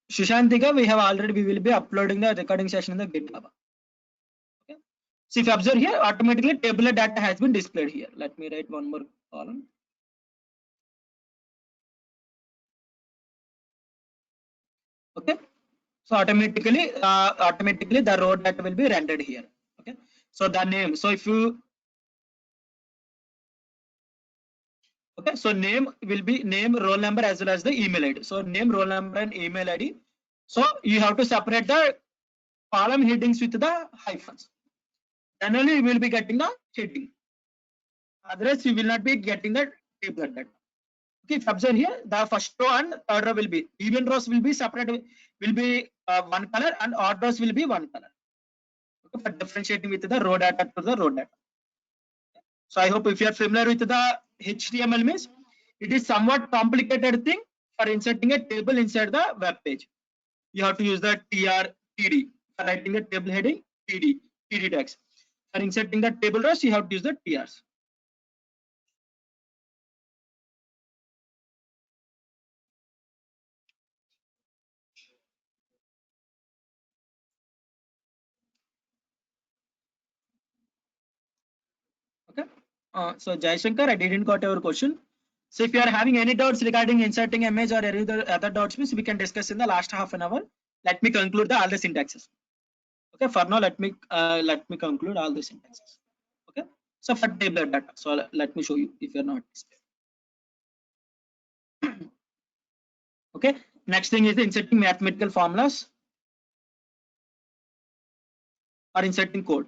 Shushantika, we will be uploading the recording session in the GitHub. Okay, so if you observe here, automatically tabular data has been displayed here. Let me write one more column. Okay, so automatically the row data will be rendered here. Okay, so the name. So if you okay, so name will be name, roll number as well as the email ID. So name, roll number, and email ID. So you have to separate the column headings with the hyphens. Then only you will be getting the heading. Otherwise, you will not be getting the table data. Okay, if you observe here, the first row and third row will be even rows will be separated, will be one color, and odd rows will be one color. Okay, for differentiating with the row data to the row data. So I hope if you are familiar with the HTML, means it is somewhat complicated thing for inserting a table inside the web page. You have to use the TD for writing the table heading, TD tags. For inserting the table rows, you have to use the TRs. Okay. So Jai Shankar, I didn't got your question. So if you are having any doubts regarding inserting image or any other doubts, means we can discuss in the last half an hour. Let me conclude all the syntaxes. Okay, for now let me conclude all the syntaxes. Okay, so for tabular data, so let me show you if you're not. Okay, next thing is the inserting mathematical formulas or inserting code.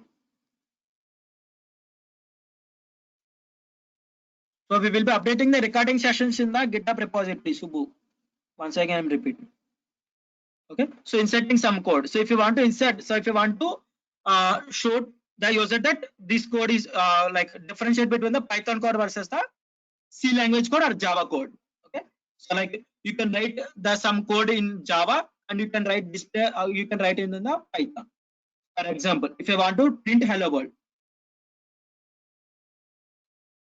So we will be updating the recording sessions in the GitHub repository, Subbu. Once again, I'm repeating. Okay, so inserting some code. So if you want to insert, so if you want to show the user that this code is like differentiate between the Python code versus the C language code or Java code. Okay, so like you can write some code in Java and you can write display, you can write in the Python. For example, if you want to print hello world,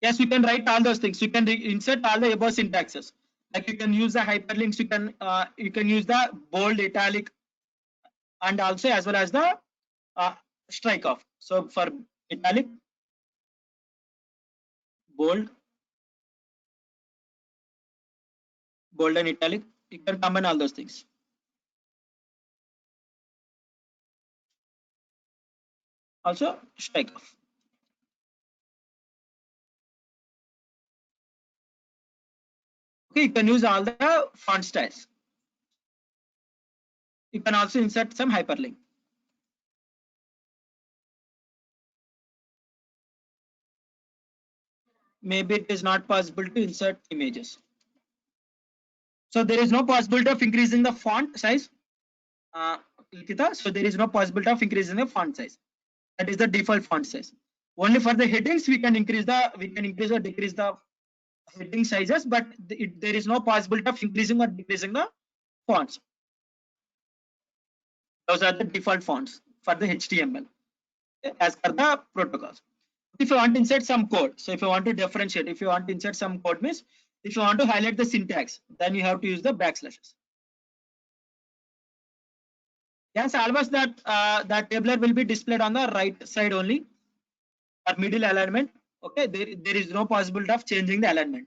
yes, you can write all those things. You can insert all the above syntaxes. Like you can use the hyperlinks. You can use the bold, italic, and also as well as the strike off. So for italic, bold and italic, you can combine all those things. Also strike off. Okay, you can use all the font styles. You can also insert some hyperlink. Maybe it is not possible to insert images. So there is no possibility of increasing the font size. Likita, so there is no possibility of increasing the font size. That is the default font size. Only for the headings we can increase or decrease the heading sizes, but there is no possibility of increasing or decreasing the fonts. Those are the default fonts for the HTML as per the protocols. If you want to insert some code, so if you want to differentiate, if you want to insert some code means, if you want to highlight the syntax, then you have to use the backslashes. Yes, always that that tabular will be displayed on the right side only, or middle alignment. Okay, there is no possibility of changing the alignment.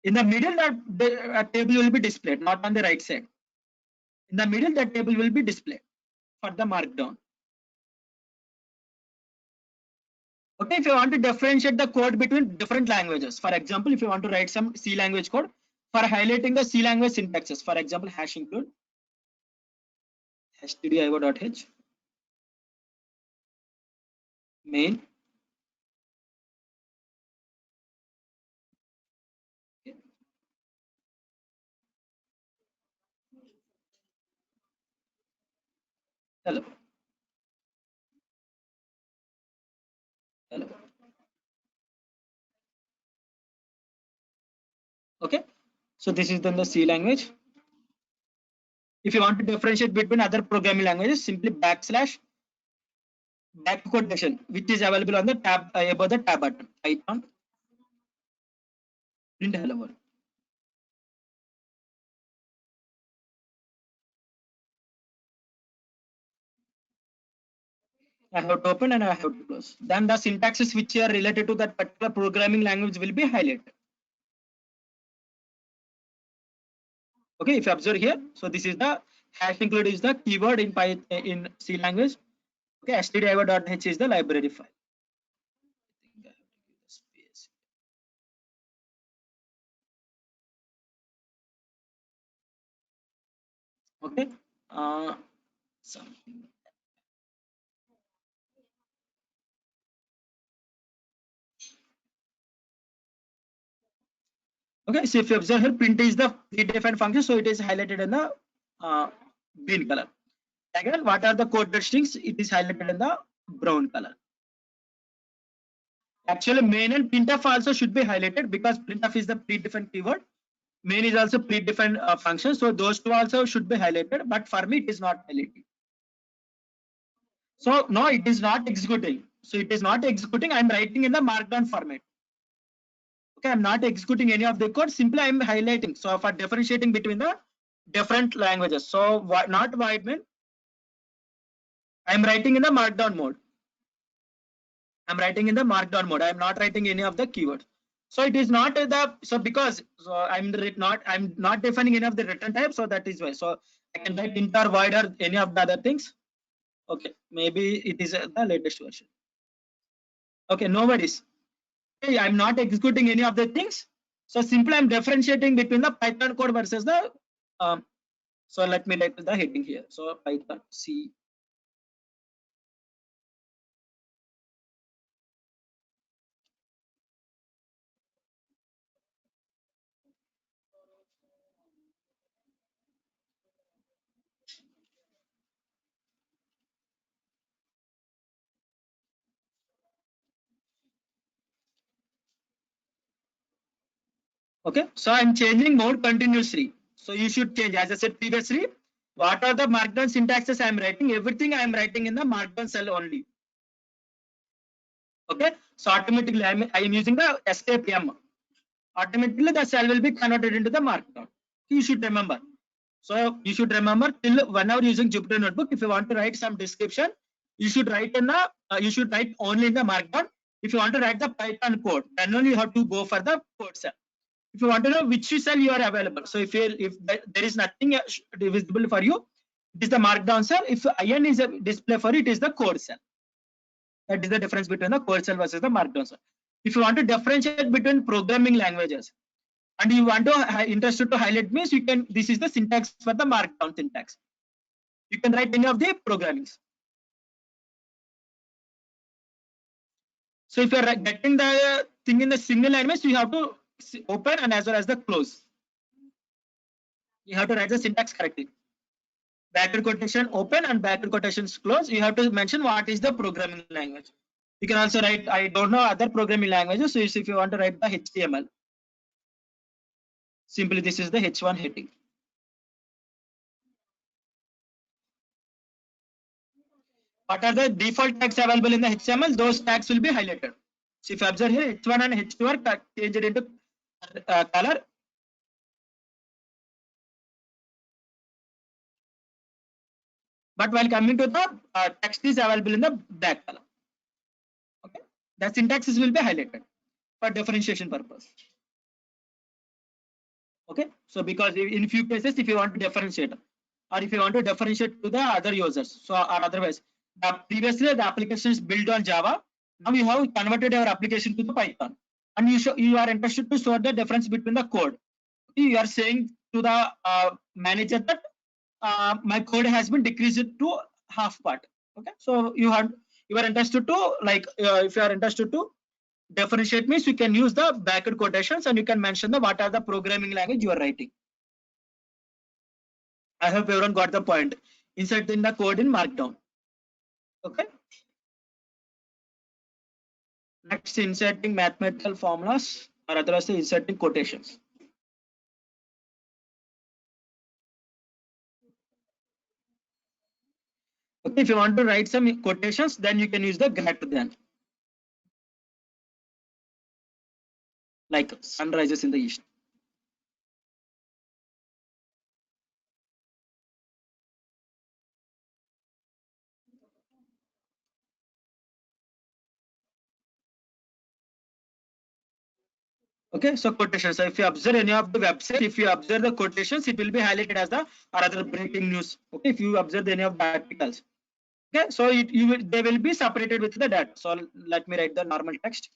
In the middle, the table will be displayed, not on the right side. In the middle, the table will be displayed for the markdown. Okay, if you want to differentiate the code between different languages, for example, if you want to write some C language code for highlighting the C language syntaxes, for example, hash include stdio.h main. Okay. Hello. Hello. Okay, so this is then the C language. If you want to differentiate between other programming languages, simply backslash back quotation, which is available on the tab above the tab button. Python print hello world. I have to open and I have to close. Then the syntaxes which are related to that particular programming language will be highlighted. Okay, if you observe here, so this is the hash include is the keyword in Python in C language. Okay, stdio.h is the library file. I think I have to give the space. Okay, something. Okay, so if you observe here, print is the predefined function, so it is highlighted in the green color. Again, what are the coded strings? It is highlighted in the brown color. Actually, main and printf also should be highlighted because printf is the predefined keyword. Main is also predefined function, so those two also should be highlighted. But for me, it is not highlighted. So no, it is not executing. So it is not executing. I'm writing in the markdown format. Okay, I'm not executing any of the code. Simply I'm highlighting. So for differentiating between the different languages. So not void main. I'm writing in the markdown mode. I'm writing in the markdown mode. I'm not writing any of the keywords. So it is not the because so I'm not defining any of the return type. So that is why. So I can write int or void or any of the other things. Okay, maybe it is the latest version. Okay, no worries. Okay, I'm not executing any of the things. So simply I'm differentiating between the Python code versus the so let me write the heading here. So Python C. Okay, so I'm changing mode continuously. So you should change, as I said previously, what are the markdown syntaxes I'm writing? Everything I'm writing in the markdown cell only. Okay, so automatically I am using the escape M. Automatically the cell will be converted into the markdown. You should remember. So you should remember till whenever using Jupyter Notebook, if you want to write some description, you should write in the you should write only in the markdown. If you want to write the Python code, then only you have to go for the code cell. If you want to know which cell you are available, so if there is nothing visible for you, it is the markdown cell. If IN is a display for it, is the code cell. That is the difference between the code cell versus the markdown cell. If you want to differentiate between programming languages and you want to interested to highlight means you can, this is the syntax for the markdown syntax. You can write any of the programmings. So if you are getting the thing in the single line means you have to open and as well as the close. You have to write the syntax correctly. Bracket quotation open and bracket quotations close. You have to mention what is the programming language. You can also write, I don't know other programming languages. So if you want to write the HTML, simply this is the H1 heading. What are the default tags available in the HTML? Those tags will be highlighted. So if you observe here, H1 and H2 are changed into color. But while coming to the text is available in the black color. Okay, the syntaxes will be highlighted for differentiation purpose. Okay, so because in few cases, if you want to differentiate, or if you want to differentiate to the other users, so or otherwise, previously the application is built on Java. Now you have converted your application to the Python, and you are interested to show the difference between the code. You are saying to the manager that my code has been decreased to half part. Okay, so you are interested to like if you are interested to differentiate means you can use the bracket quotations and you can mention the what are the programming language you are writing. I hope everyone got the point. Insert in the code in Markdown. Okay. Next, inserting mathematical formulas or otherwise inserting quotations. Okay, if you want to write some quotations, then you can use the greater than. Like sun rises in the east. Okay, so quotations. So if you observe any of the website, if you observe the quotations, it will be highlighted as the or other breaking news. Okay, if you observe any of the articles. Okay, so they will be separated with the data. So let me write the normal text.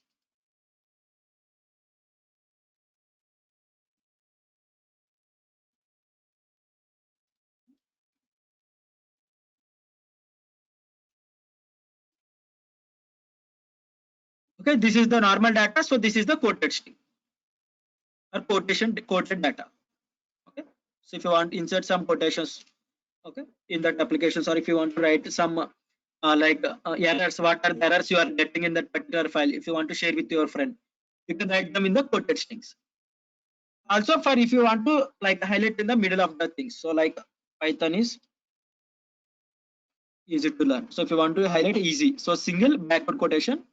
Okay, this is the normal data. So this is the quoted string or quoted data. Okay, so if you want to insert some quotations, okay, in that applications, or if you want to write some errors, what are the errors you are getting in that particular file, if you want to share with your friend, you can write them in the quoted strings. Also for if you want to like highlight in the middle of the things, so like Python is easy to learn. So if you want to highlight easy, so single backward quotation,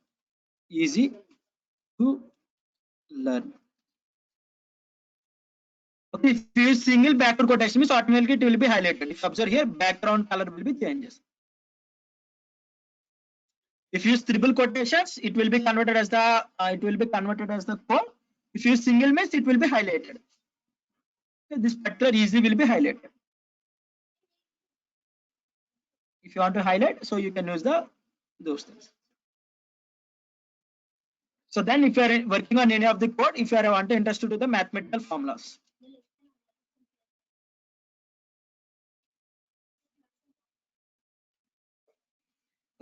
easy to learn. Okay, if you use single backward quotation means automatically it will be highlighted. If you observe here, background color will be changes. If you use triple quotations, it will be converted as the code. If you use single means it will be highlighted. Okay, this particular easy will be highlighted. If you want to highlight, so you can use those things. So then if you are working on any of the code, if you are want to interested to the mathematical formulas.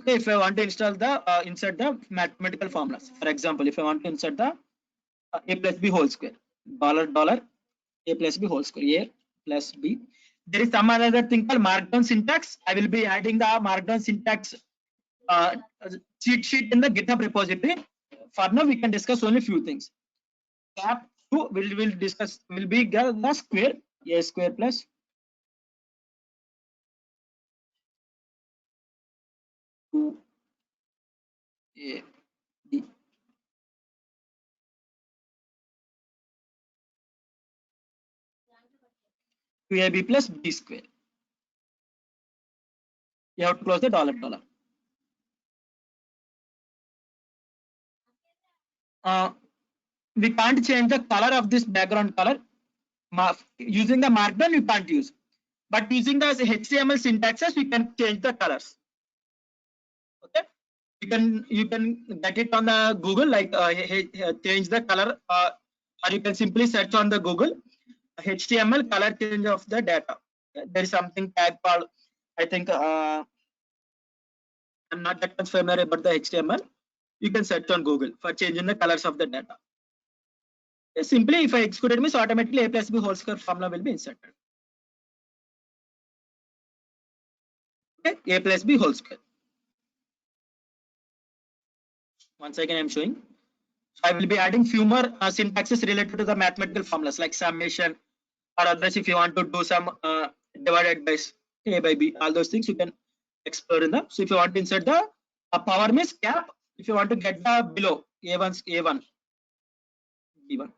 Okay, if I want to install the insert the mathematical formulas. For example, if I want to insert the a plus b whole square, dollar a plus b whole square, a plus b. There is some other thing called markdown syntax. I will be adding the markdown syntax uh, cheat sheet in the GitHub repository. For now, we can discuss only few things. Cap 2 will discuss will be the square, a square plus two a b. 2ab plus b square. You have to close the dollar. We can't change the color of this background color. Using the markdown, you can't use. But using the HTML syntaxes, we can change the colors. Okay, you can get it on the Google, like change the color, or you can simply search on the Google HTML color change of the data. There is something tag called, I think I'm not that much familiar about the HTML. You can search on Google for changing the colors of the data. Simply, if I execute it, means automatically a plus b whole square formula will be inserted. Okay, a plus b whole square. Once again I'm showing. So I will be adding few more syntaxes related to the mathematical formulas like summation, or others if you want to do some divided by a by b, all those things you can explore in the. So if you want to insert the power means cap, if you want to get the below a1's a1 b1.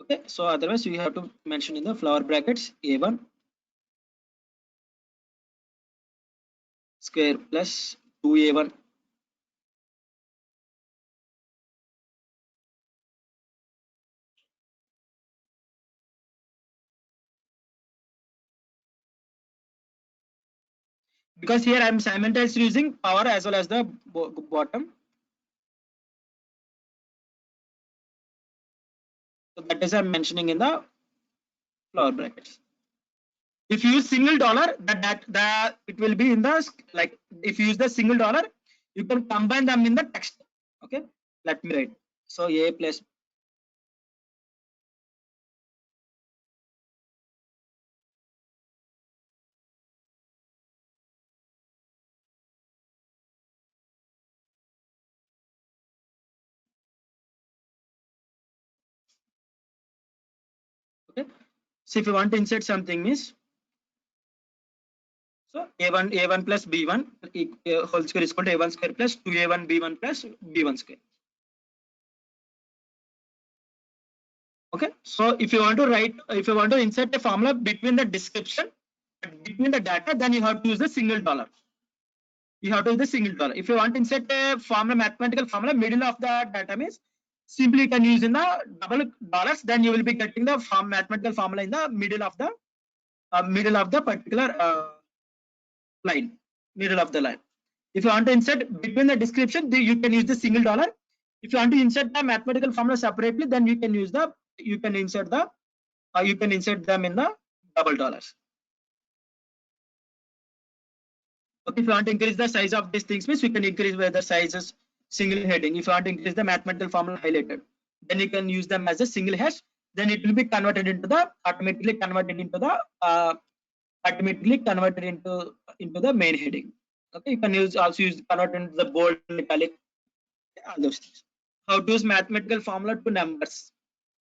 Okay, so otherwise you have to mention in the flower brackets a1 square plus 2a1 because here I'm simultaneously using power as well as the bottom. So that is I'm mentioning in the flower brackets. If you use single dollar, that it will be in the like if you use the single dollar, you can combine them in the text. Okay, let me write. So a plus okay. So if you want to insert something means so a1 plus b1 whole square is equal to a1 square plus 2a1 b1 plus b1 square. Okay, so if you want to write, if you want to insert a formula between the description, between the data, then you have to use the single dollar. You have to use the single dollar. If you want to insert a formula, mathematical formula, middle of the data means simply you can use in the double dollars. Then you will be getting the mathematical formula in the middle of the particular line, middle of the line. If you want to insert between the description, you can use the single dollar. If you want to insert the mathematical formula separately, then you can use the you can insert them in the double dollars. Okay, if you want to increase the size of these things means you can increase where the sizes single heading. If you want to increase the mathematical formula highlighted, then you can use them as a single hash. Then it will be converted into the automatically converted into the main heading. Okay, you can also use convert into the bold italic, all those things. How to use mathematical formula to numbers?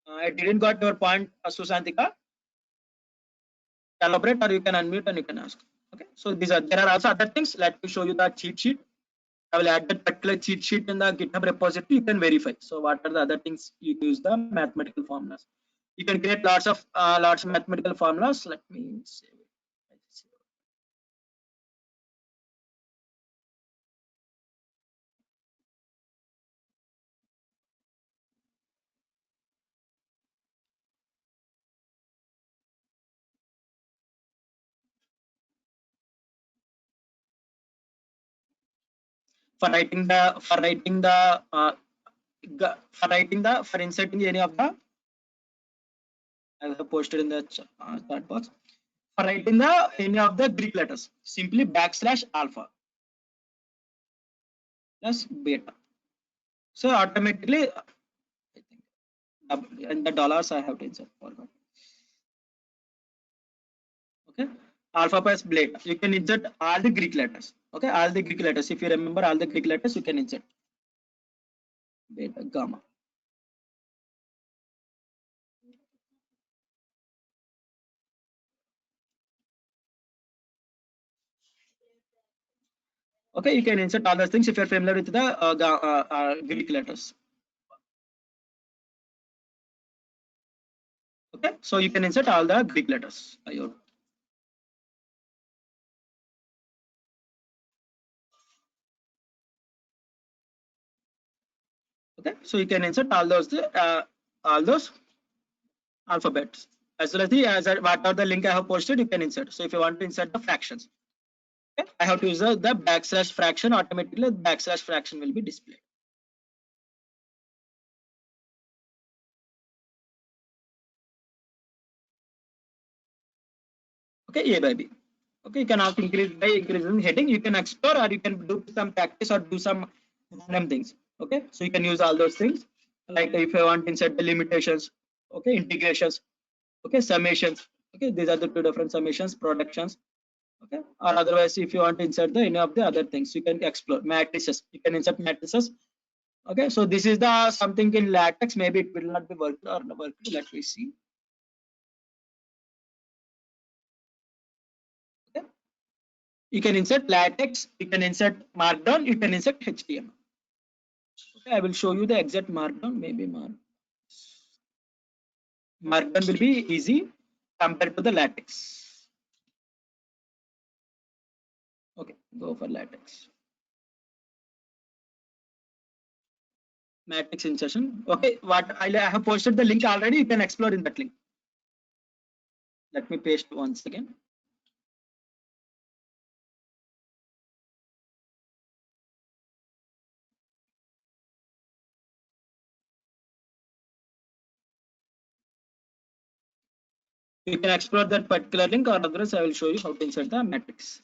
I didn't got your point, Susantika. Elaborate, or you can unmute and you can ask. Okay, so there are also other things. Let me show you the cheat sheet. I will add that particular cheat sheet in the GitHub repository. You can verify. So what are the other things you use the mathematical formulas? You can create lots of mathematical formulas. Let me save it. For inserting any of the, I have posted in the chat box. For writing any of the Greek letters, simply \alpha plus beta. So automatically, I think, and the dollars I have to insert. Forgot. Okay, alpha plus beta. You can insert all the Greek letters. Okay, all the Greek letters. If you remember all the Greek letters, you can insert beta, gamma. Okay, you can insert all those things if you're familiar with the Greek letters. Okay, so you can insert all the Greek letters. Okay, so you can insert all those alphabets as well as what are the link I have posted. You can insert. So if you want to insert the fractions, okay, I have to use the \fraction. Automatically, the \fraction will be displayed. Okay, a by b. Okay, you can also increase by increasing heading. You can explore, or you can do some practice or do some random things. Okay, so you can use all those things. Like if you want to insert the limitations, okay, integrations, okay, summations. Okay, these are the two different summations, productions. Okay, or otherwise if you want to insert the any of the other things, you can explore matrices, you can insert matrices. Okay, so this is the something in latex, maybe it will not be worked or not worked, let me see. Okay, you can insert latex, you can insert markdown, you can insert HTML. Okay, I will show you the exact markdown, maybe markdown will be easy compared to the latex. Okay, go for latex. Matrix insertion. Okay, what I have posted the link already. You can explore in that link. Let me paste once again. You can explore that particular link, or otherwise I will show you how to insert the matrix.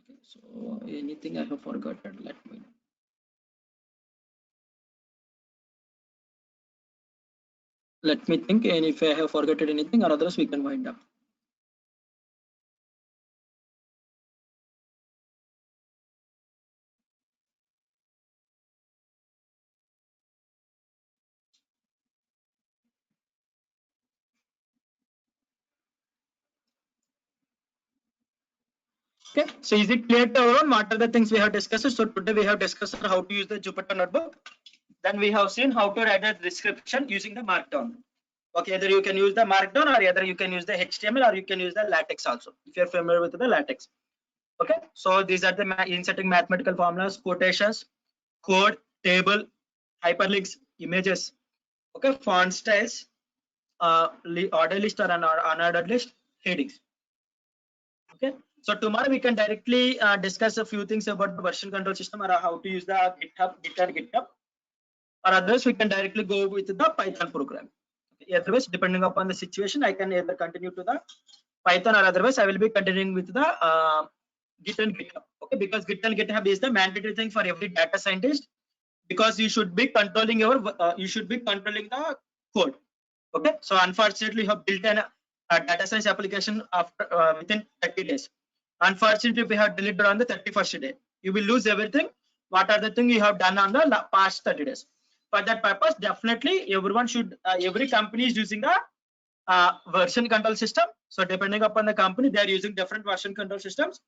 Okay, so anything I have forgotten, let me know. Let me think, and if I have forgotten anything, or otherwise we can wind up. Okay, so is it clear to everyone what are the things we have discussed? So today we have discussed how to use the Jupyter Notebook. Then we have seen how to write a description using the Markdown. Okay, either you can use the Markdown, or either you can use the HTML, or you can use the latex also, if you're familiar with the latex. Okay, so these are the inserting mathematical formulas, quotations, code, table, hyperlinks, images. Okay, font styles, order list or unordered list, headings. Okay, so tomorrow we can directly discuss a few things about the version control system, or how to use the Git and GitHub, or otherwise we can directly go with the Python program. Okay, otherwise, depending upon the situation, I can either continue to the Python, or otherwise I will be continuing with the Git and GitHub. Okay, because Git and GitHub is the mandatory thing for every data scientist, because you should be controlling your the code. Okay, so unfortunately you have built a data science application after within 30 days. Unfortunately, we have delivered on the 31st day, you will lose everything. What are the things you have done on the past 30 days? For that purpose, definitely everyone should every company is using a version control system. So depending upon the company, they are using different version control systems.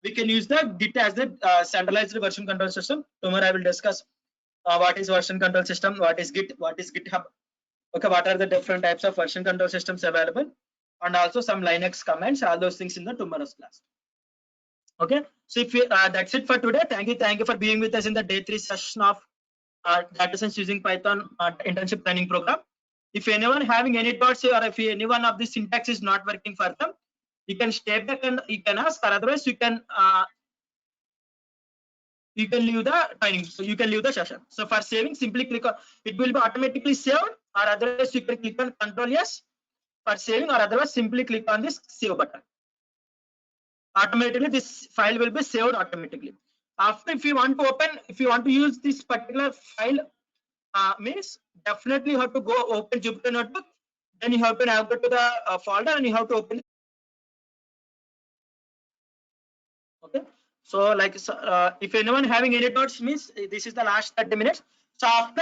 We can use the Git as the centralized version control system. Tomorrow I will discuss what is version control system, what is Git, what is GitHub. Okay, what are the different types of version control systems available, and also some Linux commands, all those things in the tomorrow's class. Okay, so if that's it for today. Thank you for being with us in the day 3 session of data science using Python internship training program. If anyone having any doubts, or if any one of the syntax is not working for them, you can step back and you can ask, or otherwise you can leave the training. So you can leave the session. So for saving, simply click on it, will be automatically saved, or otherwise you can click on Control S for saving, or otherwise simply click on this save button. Automatically this file will be saved automatically. After, if you want to open, if you want to use this particular file, means definitely you have to go open Jupyter Notebook, then you have to navigate to the folder, and you have to open. Okay, so like if anyone having any doubts, means this is the last 30 minutes. So after